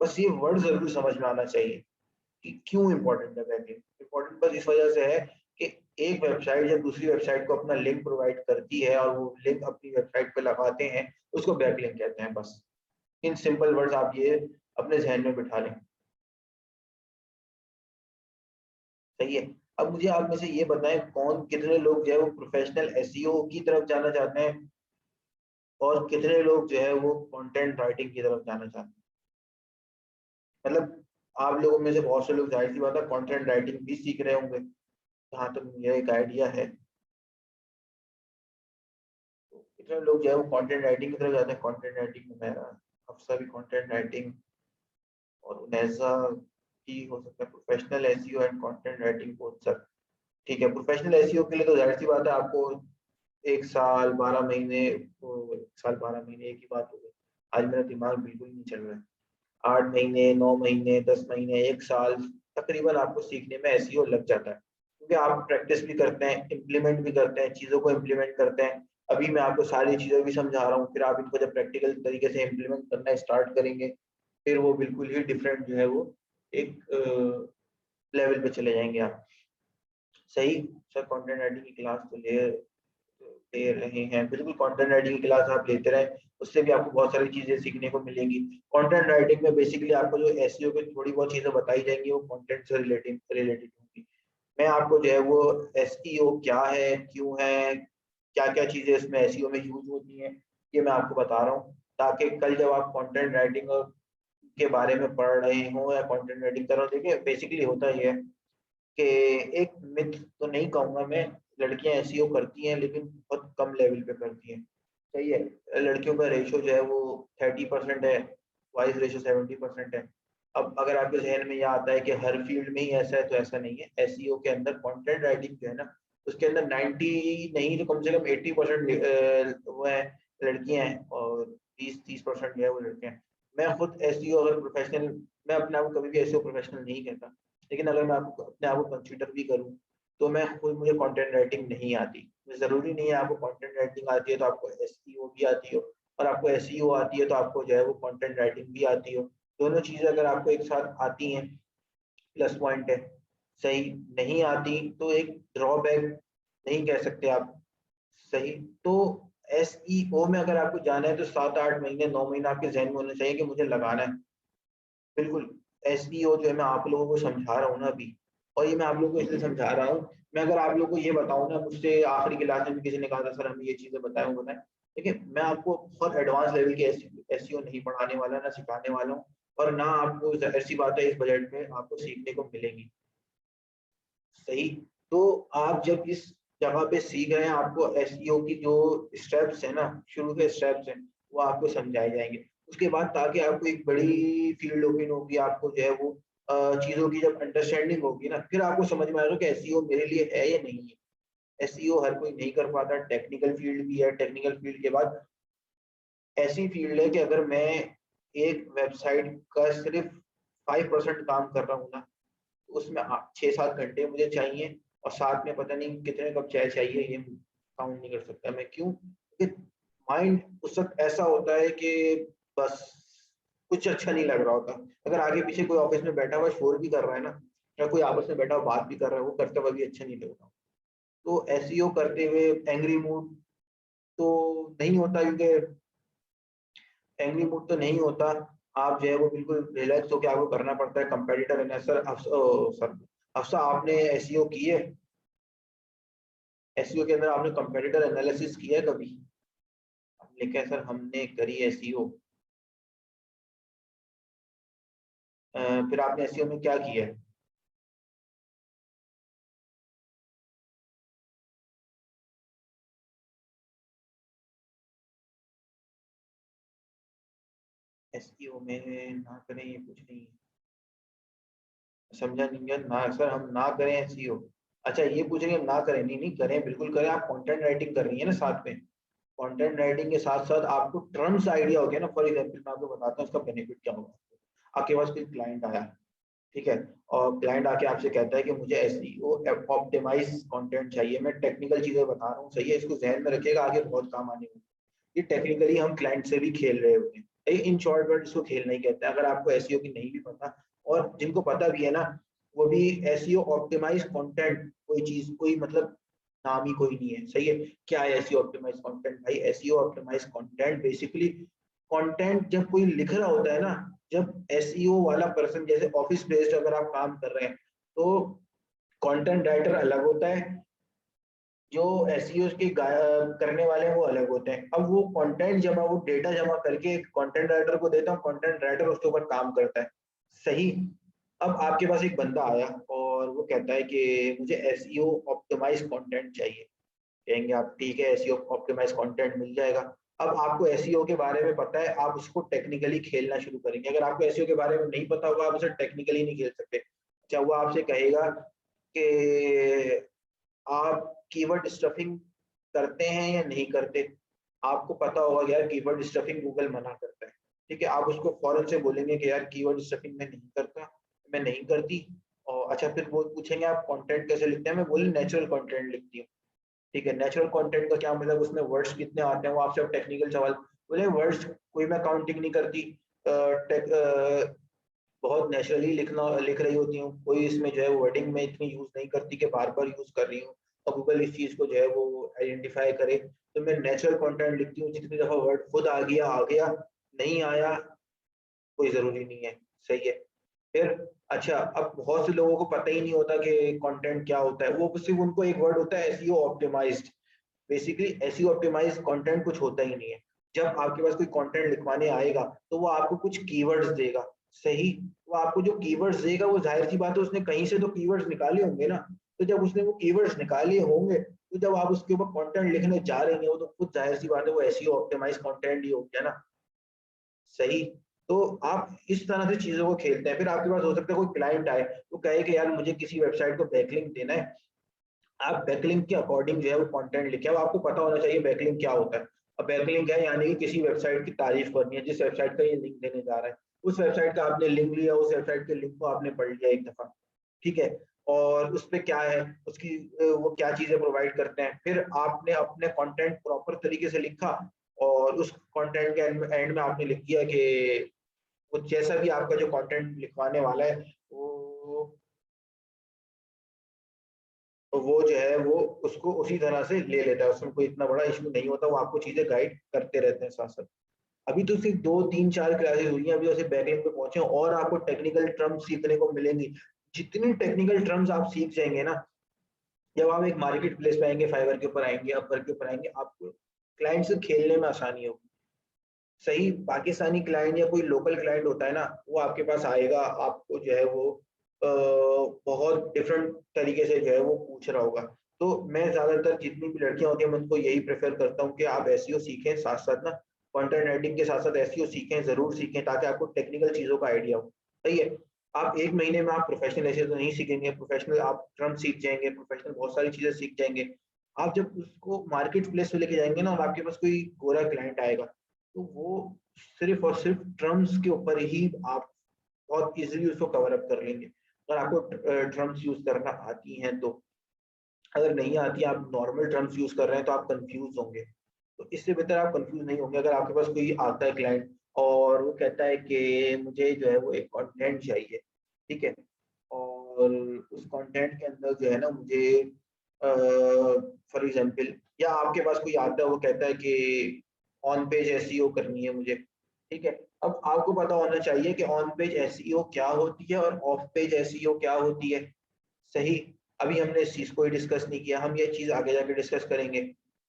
बस ये वर्ड जरूर समझ में आना चाहिए कि क्यों इंपॉर्टेंट है बैक लिंक। इंपॉर्टेंट बस इस वजह से है कि एक वेबसाइट जब दूसरी वेबसाइट को अपना लिंक प्रोवाइड करती है और वो लिंक अपनी वेबसाइट पे लगाते हैं, उसको बैक लिंक कहते हैं। बस इन सिंपल वर्ड्स आप ये अपने जहन में बिठा लें, सही है। अब मुझे आप में से ये बताएं, कौन कितने लोग जो है वो प्रोफेशनल एसईओ की तरफ जाना चाहते हैं, और कितने लोग जो है वो कंटेंट राइटिंग की तरफ जाना चाहते हैं? मतलब आप लोगों में से बहुत से लोग, जाहिर सी बात है, कंटेंट राइटिंग भी सीख रहे होंगे, जहाँ तक मुझे एक आइडिया है। तो कितने लोग जो है वो कंटेंट राइटिंग की तरफ जाते हैं? कंटेंट राइटिंग में मेरा, अफसर भी कंटेंट राइटिंग, और उनैजा ही हो सकता है, professional SEO and content writing both sir. ठीक है, प्रोफेशनल एसईओ के लिए तो जाहिर सी बात है आपको 1 साल 12 महीने, 1 साल 12 महीने एक ही बात हो गई, आज मेरा दिमाग बिल्कुल नहीं चल रहा है। 8 महीने, 9 महीने, 10 महीने, 1 साल तकरीबन आपको सीखने में एसईओ लग जाता है, क्योंकि आप प्रैक्टिस भी करते हैं, इम्प्लीमेंट भी करते हैं, चीज़ों को इम्प्लीमेंट करते हैं। अभी मैं आपको सारी चीज़ें भी समझा रहा हूँ, फिर आप इनको जब प्रैक्टिकल तरीके से इम्प्लीमेंट करना स्टार्ट करेंगे, फिर वो बिल्कुल ही डिफरेंट जो है वो एक लेवल पे चले जाएंगे आप। सही। सर कंटेंट राइटिंग की क्लास तो ले रहे हैं, बिल्कुल कंटेंट राइटिंग की क्लास आप लेते रहें, उससे भी आपको बहुत सारी चीजें सीखने को मिलेंगी। कंटेंट राइटिंग में बेसिकली आपको जो एसईओ की थोड़ी बहुत चीजें बताई जाएंगी वो कंटेंट से रिलेटेड होंगी। मैं आपको जो है वो एसईओ क्या है, क्यों है, क्या क्या चीजें इसमें एसईओ में यूज होती हैं, ये मैं आपको बता रहा हूँ, ताकि कल जब आप कंटेंट राइटिंग के बारे में पढ़ रहे हो या कंटेंट राइटिंग कर रहे हो, देखिए बेसिकली होता ये है कि एक मिथ तो नहीं कहूँगा मैं, लड़कियां एसईओ करती हैं लेकिन बहुत कम लेवल पे करती हैं। सही है, लड़कियों का रेशो जो है वो 30% है, बॉयज रेशो 70% है। अब अगर आपके जहन में यह आता है कि हर फील्ड में ही ऐसा है, तो ऐसा नहीं है। एसईओ के अंदर कंटेंट राइटिंग जो है ना, उसके अंदर 90 नहीं तो कम से कम 80% वो है लड़कियां हैं, और 20-30% जो है वो लड़के हैं। मैं खुद एसईओ अगर प्रोफेशनल, मैं अपने आप को कभी भी एसईओ प्रोफेशनल नहीं कहता, लेकिन अगर मैं आपको अपने आप को कंसीडर भी करूं, तो मैं खुद, मुझे कंटेंट राइटिंग नहीं आती। जरूरी नहीं है आपको कंटेंट राइटिंग आती है तो आपको एसईओ भी आती हो, और आपको एसईओ आती है तो आपको जो है वो कंटेंट राइटिंग भी आती हो। दोनों चीजें अगर आपको एक साथ आती हैं, प्लस पॉइंट है। सही नहीं आती तो एक ड्रॉबैक नहीं कह सकते आप। सही। तो एसईओ में अगर आपको जाना है तो 7-8 महीने 9 महीने आपके जहन में होने चाहिए कि मुझे लगाना है। बिल्कुल। एसईओ जो है मैं आप लोगों को समझा रहा हूँ ना अभी, और ये मैं आप लोगों को इसलिए समझा रहा हूँ, मैं अगर आप लोगों को ये बताऊँ ना, मुझसे आखिरी क्लास में भी किसी ने कहा था सर हमें ये चीजें बताएं, वो बताएं, देखिए मैं आपको बहुत एडवांस लेवल की एसईओ नहीं पढ़ाने वाला, ना सिखाने वाला हूँ, और ना आपको ऐसी बात है इस बजट में आपको सीखने को मिलेगी। सही। तो आप जब इस जगह पे सीख रहे हैं, आपको एसईओ की जो स्टेप्स है ना, शुरू के स्टेप्स हैं, वो आपको समझाए जाएंगे। उसके बाद ताकि आपको एक बड़ी फील्ड ओपन होगी, आपको जो है वो चीजों की जब अंडरस्टैंडिंग होगी ना, फिर आपको समझ में आएगा कि एसईओ मेरे लिए है या नहीं है। एसईओ हर कोई नहीं कर पाता, टेक्निकल फील्ड भी है, टेक्निकल फील्ड के बाद ऐसी फील्ड है कि अगर मैं एक वेबसाइट का सिर्फ 5% काम कर रहा हूँ ना, उसमें 6-7 घंटे मुझे चाहिए, और साथ में पता नहीं कितने कप चाय चाहिए, ये काउंट नहीं कर सकता मैं। क्यों? क्योंकि माइंड उस वक्त ऐसा होता है कि बस कुछ अच्छा नहीं लग रहा होता। अगर आगे पीछे कोई ऑफिस में बैठा हुआ शोर भी कर रहा है ना, या कोई आपस में बैठा हुआ बात भी कर रहा है, वो करते हुए भी अच्छा नहीं लग रहा। तो एसईओ करते हुए एंग्री मूड तो नहीं होता, क्योंकि एंग्री मूड तो नहीं होता। आप जो है वो बिल्कुल रिलैक्स होकर आपको करना पड़ता है। कंपेटिटर एनालिसिस सर अफसा आपने एसईओ की है? एसईओ के अंदर आपने कंपेटिटर एनालिसिस किया है कभी? आपने लिखा है सर हमने करी एसईओ। फिर आपने एसईओ में क्या किया है? एसईओ में ना करें ये कुछ नहीं है। समझा नहीं गया ना सर, हम ना करें एसईओ। अच्छा ये पूछ रहे हैं ना करें? नहीं नहीं करें, बिल्कुल करें। आप कंटेंट राइटिंग कर रही है ना साथ में, कंटेंट राइटिंग के साथ साथ आपको टर्म्स आइडिया हो गया ना। फॉर एग्जाम्पल मैं आपको बताता हूँ इसका बेनिफिट क्या होगा। आपके पास कोई क्लाइंट आया, ठीक है, और क्लाइंट आके आपसे कहता है कि मुझे एसईओ ऑप्टिमाइज कंटेंट चाहिए। मैं टेक्निकल चीजें बता रहा हूँ, सही है, इसको ध्यान में रखिएगा, आगे बहुत काम आने वाली है। ये टेक्निकली हम क्लाइंट से भी खेल रहे होते हैं। इन शॉर्ट वर्ड इसको खेलना ही कहते हैं। अगर आपको एसईओ की नहीं भी पता, और जिनको पता भी है ना, वो भी एसईओ ऑप्टिमाइज कंटेंट कोई चीज, कोई मतलब नाम ही कोई नहीं है। सही है। क्या है एसईओ ऑप्टिमाइज कंटेंट? भाई SEO optimize content basically content जब कोई लिख रहा होता है ना, जब एसईओ वाला पर्सन, जैसे ऑफिस बेस्ड अगर आप काम कर रहे हैं, तो कंटेंट राइटर अलग होता है, जो एसईओ के करने वाले हैं वो अलग होते हैं। अब वो कंटेंट जमा, वो डेटा जमा करके कंटेंट राइटर को देता हूँ, कंटेंट राइटर उसके ऊपर काम करता है। सही। अब आपके पास एक बंदा आया और वो कहता है कि मुझे एसईओ ऑप्टिमाइज कंटेंट चाहिए। कहेंगे आप ठीक है, एसईओ ऑप्टिमाइज कंटेंट मिल जाएगा। अब आपको एसईओ के बारे में पता है, आप उसको टेक्निकली खेलना शुरू करेंगे। अगर आपको एसईओ के बारे में नहीं पता होगा, आप उसे टेक्निकली नहीं खेल सकते। अच्छा, वो आपसे कहेगा कि आप कीवर्ड स्टफिंग करते हैं या नहीं करते। आपको पता होगा यार कीवर्ड स्टफिंग गूगल मना करता है, ठीक है। आप उसको फौरन से बोलेंगे कि यार कीवर्ड स्टफिंग मैं नहीं करता, मैं नहीं करती। और अच्छा, फिर वो पूछेंगे आप कंटेंट कैसे लिखते हैं, मैं बोले नेचुरल कंटेंट लिखती हूँ, ठीक है। नेचुरल कंटेंट का क्या मतलब, उसमें वर्ड्स कितने आते हैं, वो आपसे टेक्निकल सवाल बोले। वर्ड्स कोई मैं काउंटिंग नहीं करती, बहुत नेचुरली लिख रही होती हूँ, कोई इसमें जो है वर्डिंग में इतनी यूज नहीं करती कि बार बार यूज कर रही हूँ और गूगल इस चीज को जो है वो आइडेंटिफाई करे। तो मैं नेचुरल कंटेंट लिखती हूँ, जितनी दफा वर्ड खुद आ गया, नहीं आया कोई जरूरी नहीं है, सही है। फिर अच्छा, अब बहुत से लोगों को पता ही नहीं होता कि कंटेंट क्या होता है, वो सिर्फ उनको एक वर्ड होता है SEO optimized. Basically SEO optimized content कुछ होता ही नहीं है। जब आपके पास कोई कंटेंट लिखवाने आएगा तो वो आपको कुछ कीवर्ड्स देगा, सही। वो आपको जो कीवर्ड्स देगा, वो जाहिर सी बात है उसने कहीं से तो कीवर्ड्स निकाले होंगे ना। तो जब उसने वो कीवर्ड्स निकाले होंगे, तो जब आप उसके ऊपर कंटेंट लिखने जा रहे हैं, वो तो खुद जाहिर सी बात है वो एसईओ ऑप्टिमाइज्ड कंटेंट ही हो गया ना, सही। तो आप इस तरह से चीजों को खेलते हैं। फिर आपके पास हो सकता है कोई क्लाइंट आए, वो कहे कि यार मुझे किसी वेबसाइट को बैकलिंक देना है। आप बैकलिंक के अकॉर्डिंग जो है वो कंटेंट लिखे। अब आपको पता होना चाहिए बैकलिंक क्या होता है। अब बैकलिंक है यानी कि किसी वेबसाइट की तारीफ करनी है, जिस वेबसाइट का ये लिंक देने जा रहा है, उस वेबसाइट का आपने लिंक लिया, उस वेबसाइट के लिंक को आपने पढ़ लिया एक दफा, ठीक है। और उस पे क्या है, उसकी वो क्या चीजें प्रोवाइड करते हैं, फिर आपने अपने कंटेंट प्रॉपर तरीके से लिखा। और उस कंटेंट के एंड में आपने लिख दिया कि वो जैसा भी आपका जो कंटेंट लिखवाने वाला है, वो तो वो जो है वो उसको उसी तरह से ले लेता है, उसमें कोई इतना बड़ा इश्यू नहीं होता। वो आपको चीजें गाइड करते रहते हैं साथ साथ। अभी तो सिर्फ 2 3 4 क्लासेस हुई हैं, अभी जैसे बैकएंड पे पहुंचे हैं, और आपको टेक्निकल टर्म्स सीखने को मिलेंगी। जितनी टेक्निकल टर्म्स आप सीख जाएंगे ना, जब आप एक मार्केट प्लेस पे आएंगे, फाइवर के ऊपर आएंगे, अपवर के ऊपर आएंगे, आपको क्लाइंट से खेलने में आसानी होगी, सही। पाकिस्तानी क्लाइंट या कोई लोकल क्लाइंट होता है ना, वो आपके पास आएगा, आपको जो है वो बहुत डिफरेंट तरीके से जो है वो पूछ रहा होगा। तो मैं ज्यादातर जितनी भी लड़कियां होती हैं, मैं उनको यही प्रेफर करता हूँ कि आप एसईओ सीखें, साथ साथ ना कंटेंट राइटिंग के साथ साथ एसईओ सीखें, जरूर सीखें, ताकि आपको टेक्निकल चीजों का आइडिया हो, सही है। आप एक महीने में आप प्रोफेशनल ऐसे तो नहीं सीखेंगे, प्रोफेशनल आप टर्म सीख जाएंगे, प्रोफेशनल बहुत सारी चीजें सीख जाएंगे। आप जब उसको मार्केट प्लेस पे लेके जाएंगे ना, और आपके पास कोई गोरा क्लाइंट आएगा, तो वो सिर्फ और सिर्फ ड्रम्स के ऊपर ही आप बहुत इजीली उसको कवर अप कर लेंगे, अगर आपको ड्रम्स यूज करना आती हैं तो। अगर नहीं आती, आप नॉर्मल ड्रम्स यूज कर रहे हैं, तो आप कंफ्यूज होंगे। तो इससे बेहतर आप कंफ्यूज नहीं होंगे। अगर आपके पास कोई आता है क्लाइंट और वो कहता है कि मुझे जो है वो एक कंटेंट चाहिए, ठीक है, और उस कंटेंट के अंदर जो है ना मुझे फॉर एग्जांपल, या आपके पास कोई आता है वो कहता है कि ऑन पेज एसईओ करनी है मुझे, ठीक है। अब आपको पता होना चाहिए कि ऑन पेज एसईओ क्या होती है और ऑफ पेज एसईओ क्या होती है, सही। अभी हमने इस चीज को ही डिस्कस नहीं किया, हम ये चीज आगे जाके डिस्कस करेंगे।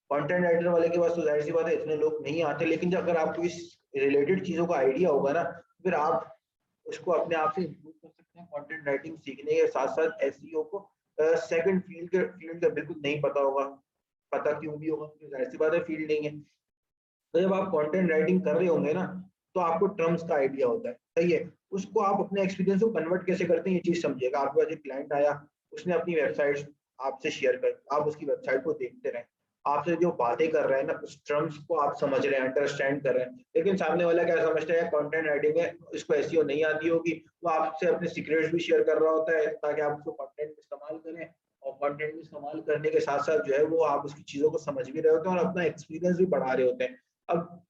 कंटेंट राइटर वाले के पास तो जाहिर सी बात है इतने लोग नहीं आते, लेकिन जब अगर आपको इस रिलेटेड चीजों का आइडिया होगा ना, फिर आप उसको अपने आप से इम्प्रूव कर सकते हैं। कंटेंट राइटिंग सीखने के साथ साथ एसईओ को सेकंड फील्ड का बिल्कुल नहीं पता होगा। पता क्यों भी होगा, क्योंकि जाहिर सी बात है फील्ड नहीं है। तो जब आप कंटेंट राइटिंग कर रहे होंगे ना, तो आपको टर्म्स का आइडिया होता है, सही है। उसको आप अपने एक्सपीरियंस को कन्वर्ट कैसे करते हैं, ये चीज समझिएगा। आपके पास एक क्लाइंट आया, उसने अपनी वेबसाइट आपसे शेयर कर, आप उसकी वेबसाइट को देखते रहें, आपसे जो बातें कर रहे हैं ना, उस टर्म्स को आप समझ रहे हैं, अंडरस्टैंड कर रहे हैं। लेकिन सामने वाला क्या समझता है, कंटेंट राइटिंग है, इसको एसईओ नहीं आती होगी, वो आपसे अपने सीक्रेट्स भी शेयर कर रहा होता है ताकि आप उसको कंटेंट में इस्तेमाल करें। और कंटेंट में इस्तेमाल करने के साथ साथ जो है वो आप उसकी चीजों को समझ भी रहे होते हैं और अपना एक्सपीरियंस भी बढ़ा रहे होते हैं। अब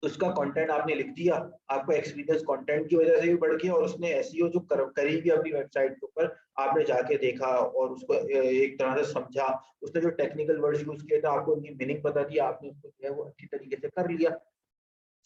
उसका कंटेंट आपने लिख दिया, आपका एक्सपीरियंस कंटेंट की वजह से भी बढ़ गया, और उसने एसईओ जो करी भी अपनी वेबसाइट के ऊपर, आपने जाके देखा और उसको एक तरह से समझा, उसने जो टेक्निकल वर्ड्स यूज किए थे आपको उनकी मीनिंग पता थी, आपने उसको जो है वो अच्छी तरीके से कर लिया,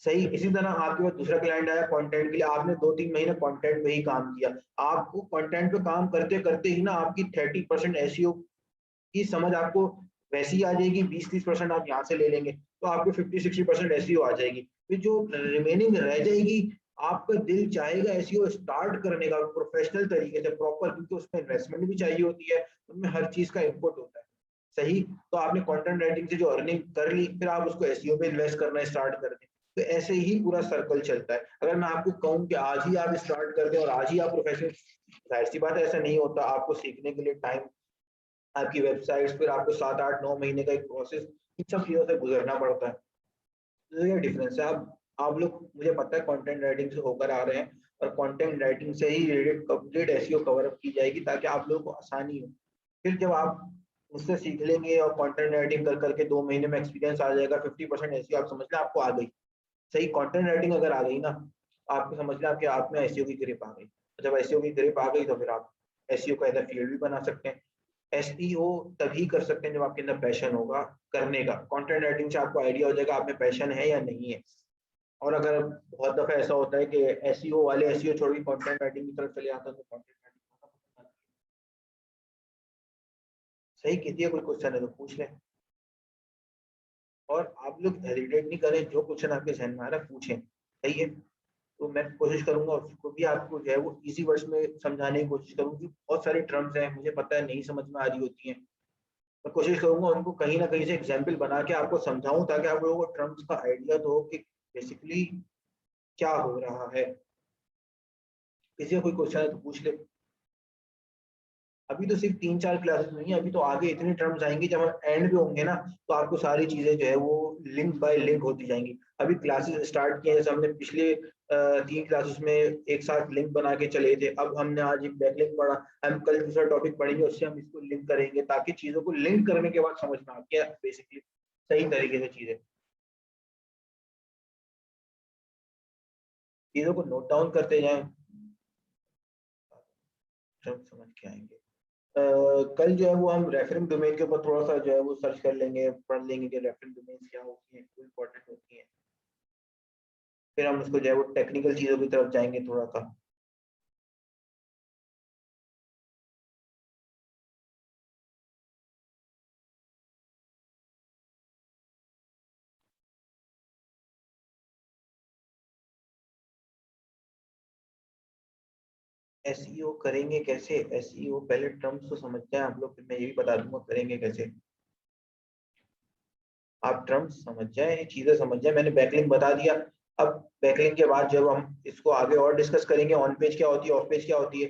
सही। इसी तरह आपके पास दूसरा क्लाइंट आया कंटेंट के लिए, आपने 2 3 महीने कंटेंट पे ही काम किया। आपको कंटेंट पे काम करते करते ही ना आपकी 30% एसईओ की समझ आपको वैसी आ जाएगी, 20 30% आप यहाँ से ले लेंगे, तो आपको 50 60% एसईओ आ जाएगी। फिर जो रिमेनिंग रह जाएगी, आपका दिल चाहेगा एसईओ स्टार्ट करने का प्रोफेशनल तरीके से प्रॉपर, क्योंकि उसमें इन्वेस्टमेंट भी चाहिए होती है, उसमें हर चीज का इनपुट होता है, सही, तो आपने कंटेंट राइटिंग से जो अर्निंग कर ली, फिर आप उसको एसईओ पे इन्वेस्ट करना स्टार्ट कर दें, तो ऐसे ही पूरा सर्कल चलता है। अगर मैं आपको कहूँ कि आज ही आप स्टार्ट कर दें और आज ही आप प्रोफेशनल, जाहिर सी बात है ऐसा नहीं होता, आपको सीखने के लिए टाइम, आपकी वेबसाइट्स, फिर आपको 7 8 9 महीने का एक प्रोसेस, इन सब चीजों से गुजरना पड़ता है। तो ये डिफरेंस है। आप लोग, मुझे पता है कंटेंट राइटिंग से होकर आ रहे हैं, और कंटेंट राइटिंग से ही related complete SEO cover up की जाएगी ताकि आप लोगों को आसानी हो। फिर जब आप मुझसे सीख लेंगे और कंटेंट राइटिंग कर करके 2 महीने में एक्सपीरियंस आ जाएगा, 50% एसईओ आप समझ लें आपको आ गई। सही कंटेंट राइटिंग अगर आ गई ना, आपको समझ लें आपके आप में एसईओ की ग्रिप आ गई। जब एसईओ की ग्रिप आ गई तो फिर आप एसईओ का एज फील्ड भी बना सकते हैं। एसईओ तभी कर सकते हैं जब आपके अंदर पैशन होगा करने का। कंटेंट राइटिंग से आपको आइडिया हो जाएगा आप में पैशन है या नहीं है। और अगर बहुत दफा ऐसा होता है कि एसईओ वाले एसईओ छोड़ के कंटेंट राइटिंग की तरफ चले जाते हैं, तो कंटेंट राइटिंग सही कीजिए। कोई क्वेश्चन है तो पूछ लें, और आप लोग हेजिटेट नहीं करें, जो क्वेश्चन आपके जहन में आ रहा है पूछें, सही है। तो मैं कोशिश करूंगा उसको भी आपको जो है वो इजी वर्ड्स में समझाने की कोशिश करूंगी। बहुत सारे टर्म्स हैं, मुझे पता है नहीं समझ में आ रही होती हैं, मैं कोशिश करूंगा उनको कहीं ना कहीं से एग्जाम्पल बना के आपको समझाऊं, ताकि आप लोगों को टर्म्स का आइडिया तो हो कि बेसिकली क्या हो रहा है। किसी का कोई क्वेश्चन है तो पूछ ले। अभी तो सिर्फ 3 4 क्लासेस नहीं है, अभी तो आगे इतनी टर्म्स आएंगी, जब हम एंड पे होंगे ना, तो आपको सारी चीजें जो है वो लिंक बाय लिंक होती जाएंगी। अभी क्लासेस स्टार्ट किए, जैसे हमने पिछले 3 क्लासेस में एक साथ लिंक बना के चले थे, अब हमने आज एक बैकलिंक पढ़ा, हम कल दूसरा टॉपिक पढ़ेंगे, उससे हम इसको लिंक करेंगे, ताकि चीजों को लिंक करने के बाद समझ में आ गया बेसिकली सही तरीके से चीजें, चीजों को नोट डाउन करते जाएं, सब समझ के आएंगे। कल जो है वो हम रेफरेंस डोमेन के ऊपर थोड़ा सा जो है वो सर्च कर लेंगे, पढ़ लेंगे कि रेफरेंस डोमेन क्या होती है, क्यों इंपॉर्टेंट होती है। फिर हम उसको जो है वो टेक्निकल चीजों की तरफ जाएंगे थोड़ा सा। एसईओ करेंगे कैसे, एसईओ पहले टर्म्स को समझ जाए आप लोग, फिर मैं ये भी बता दूंगा करेंगे कैसे। आप टर्म्स समझ जाए, ये चीजें समझ जाए, मैंने बैकलिंक बता दिया। अब बैकलिंक के बाद जब हम इसको आगे और डिस्कस करेंगे, ऑन पेज क्या होती है, ऑफ पेज क्या होती है,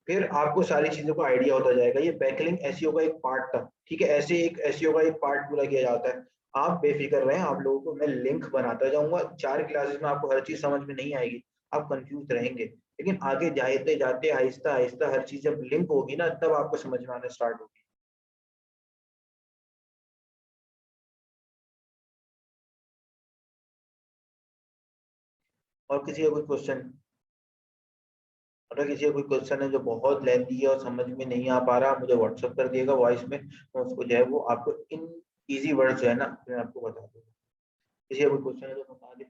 फिर आपको सारी चीजों का आइडिया होता जाएगा। ये बैकलिंक एसईओ का एक पार्ट था, ठीक है, ऐसे एक एसईओ का एक पार्ट पूरा किया जाता है। आप बेफिक्र रहें, आप लोगों को मैं लिंक बनाता जाऊंगा। 4 क्लासेस में आपको हर चीज समझ में नहीं आएगी, आप कंफ्यूज रहेंगे, लेकिन आगे जाते जाते आहिस्ता आहिस्ता हर चीज जब लिंक होगी ना, तब आपको समझ में आना स्टार्ट होगी। और किसी का कोई क्वेश्चन, अगर किसी का कोई क्वेश्चन है जो बहुत लेंथी है और समझ में नहीं आ पा रहा, मुझे व्हाट्सअप कर दिएगा वॉइस में, मैं उसको जो है वो आपको इन इजी वर्ड जो है ना मैं आपको बता दूंगा। किसी का कोई क्वेश्चन है तो बता दे।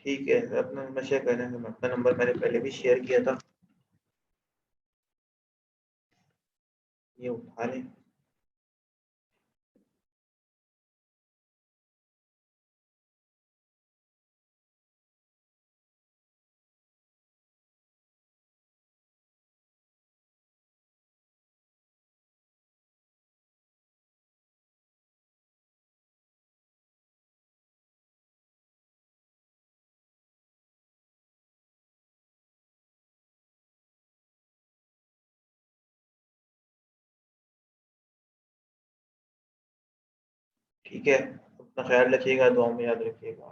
ठीक है, अपना नंबर शेयर कर देंगे, अपना नंबर मैंने पहले भी शेयर किया था, ये उठा लें। ठीक है, अपना ख्याल रखिएगा, दुआ में याद रखिएगा।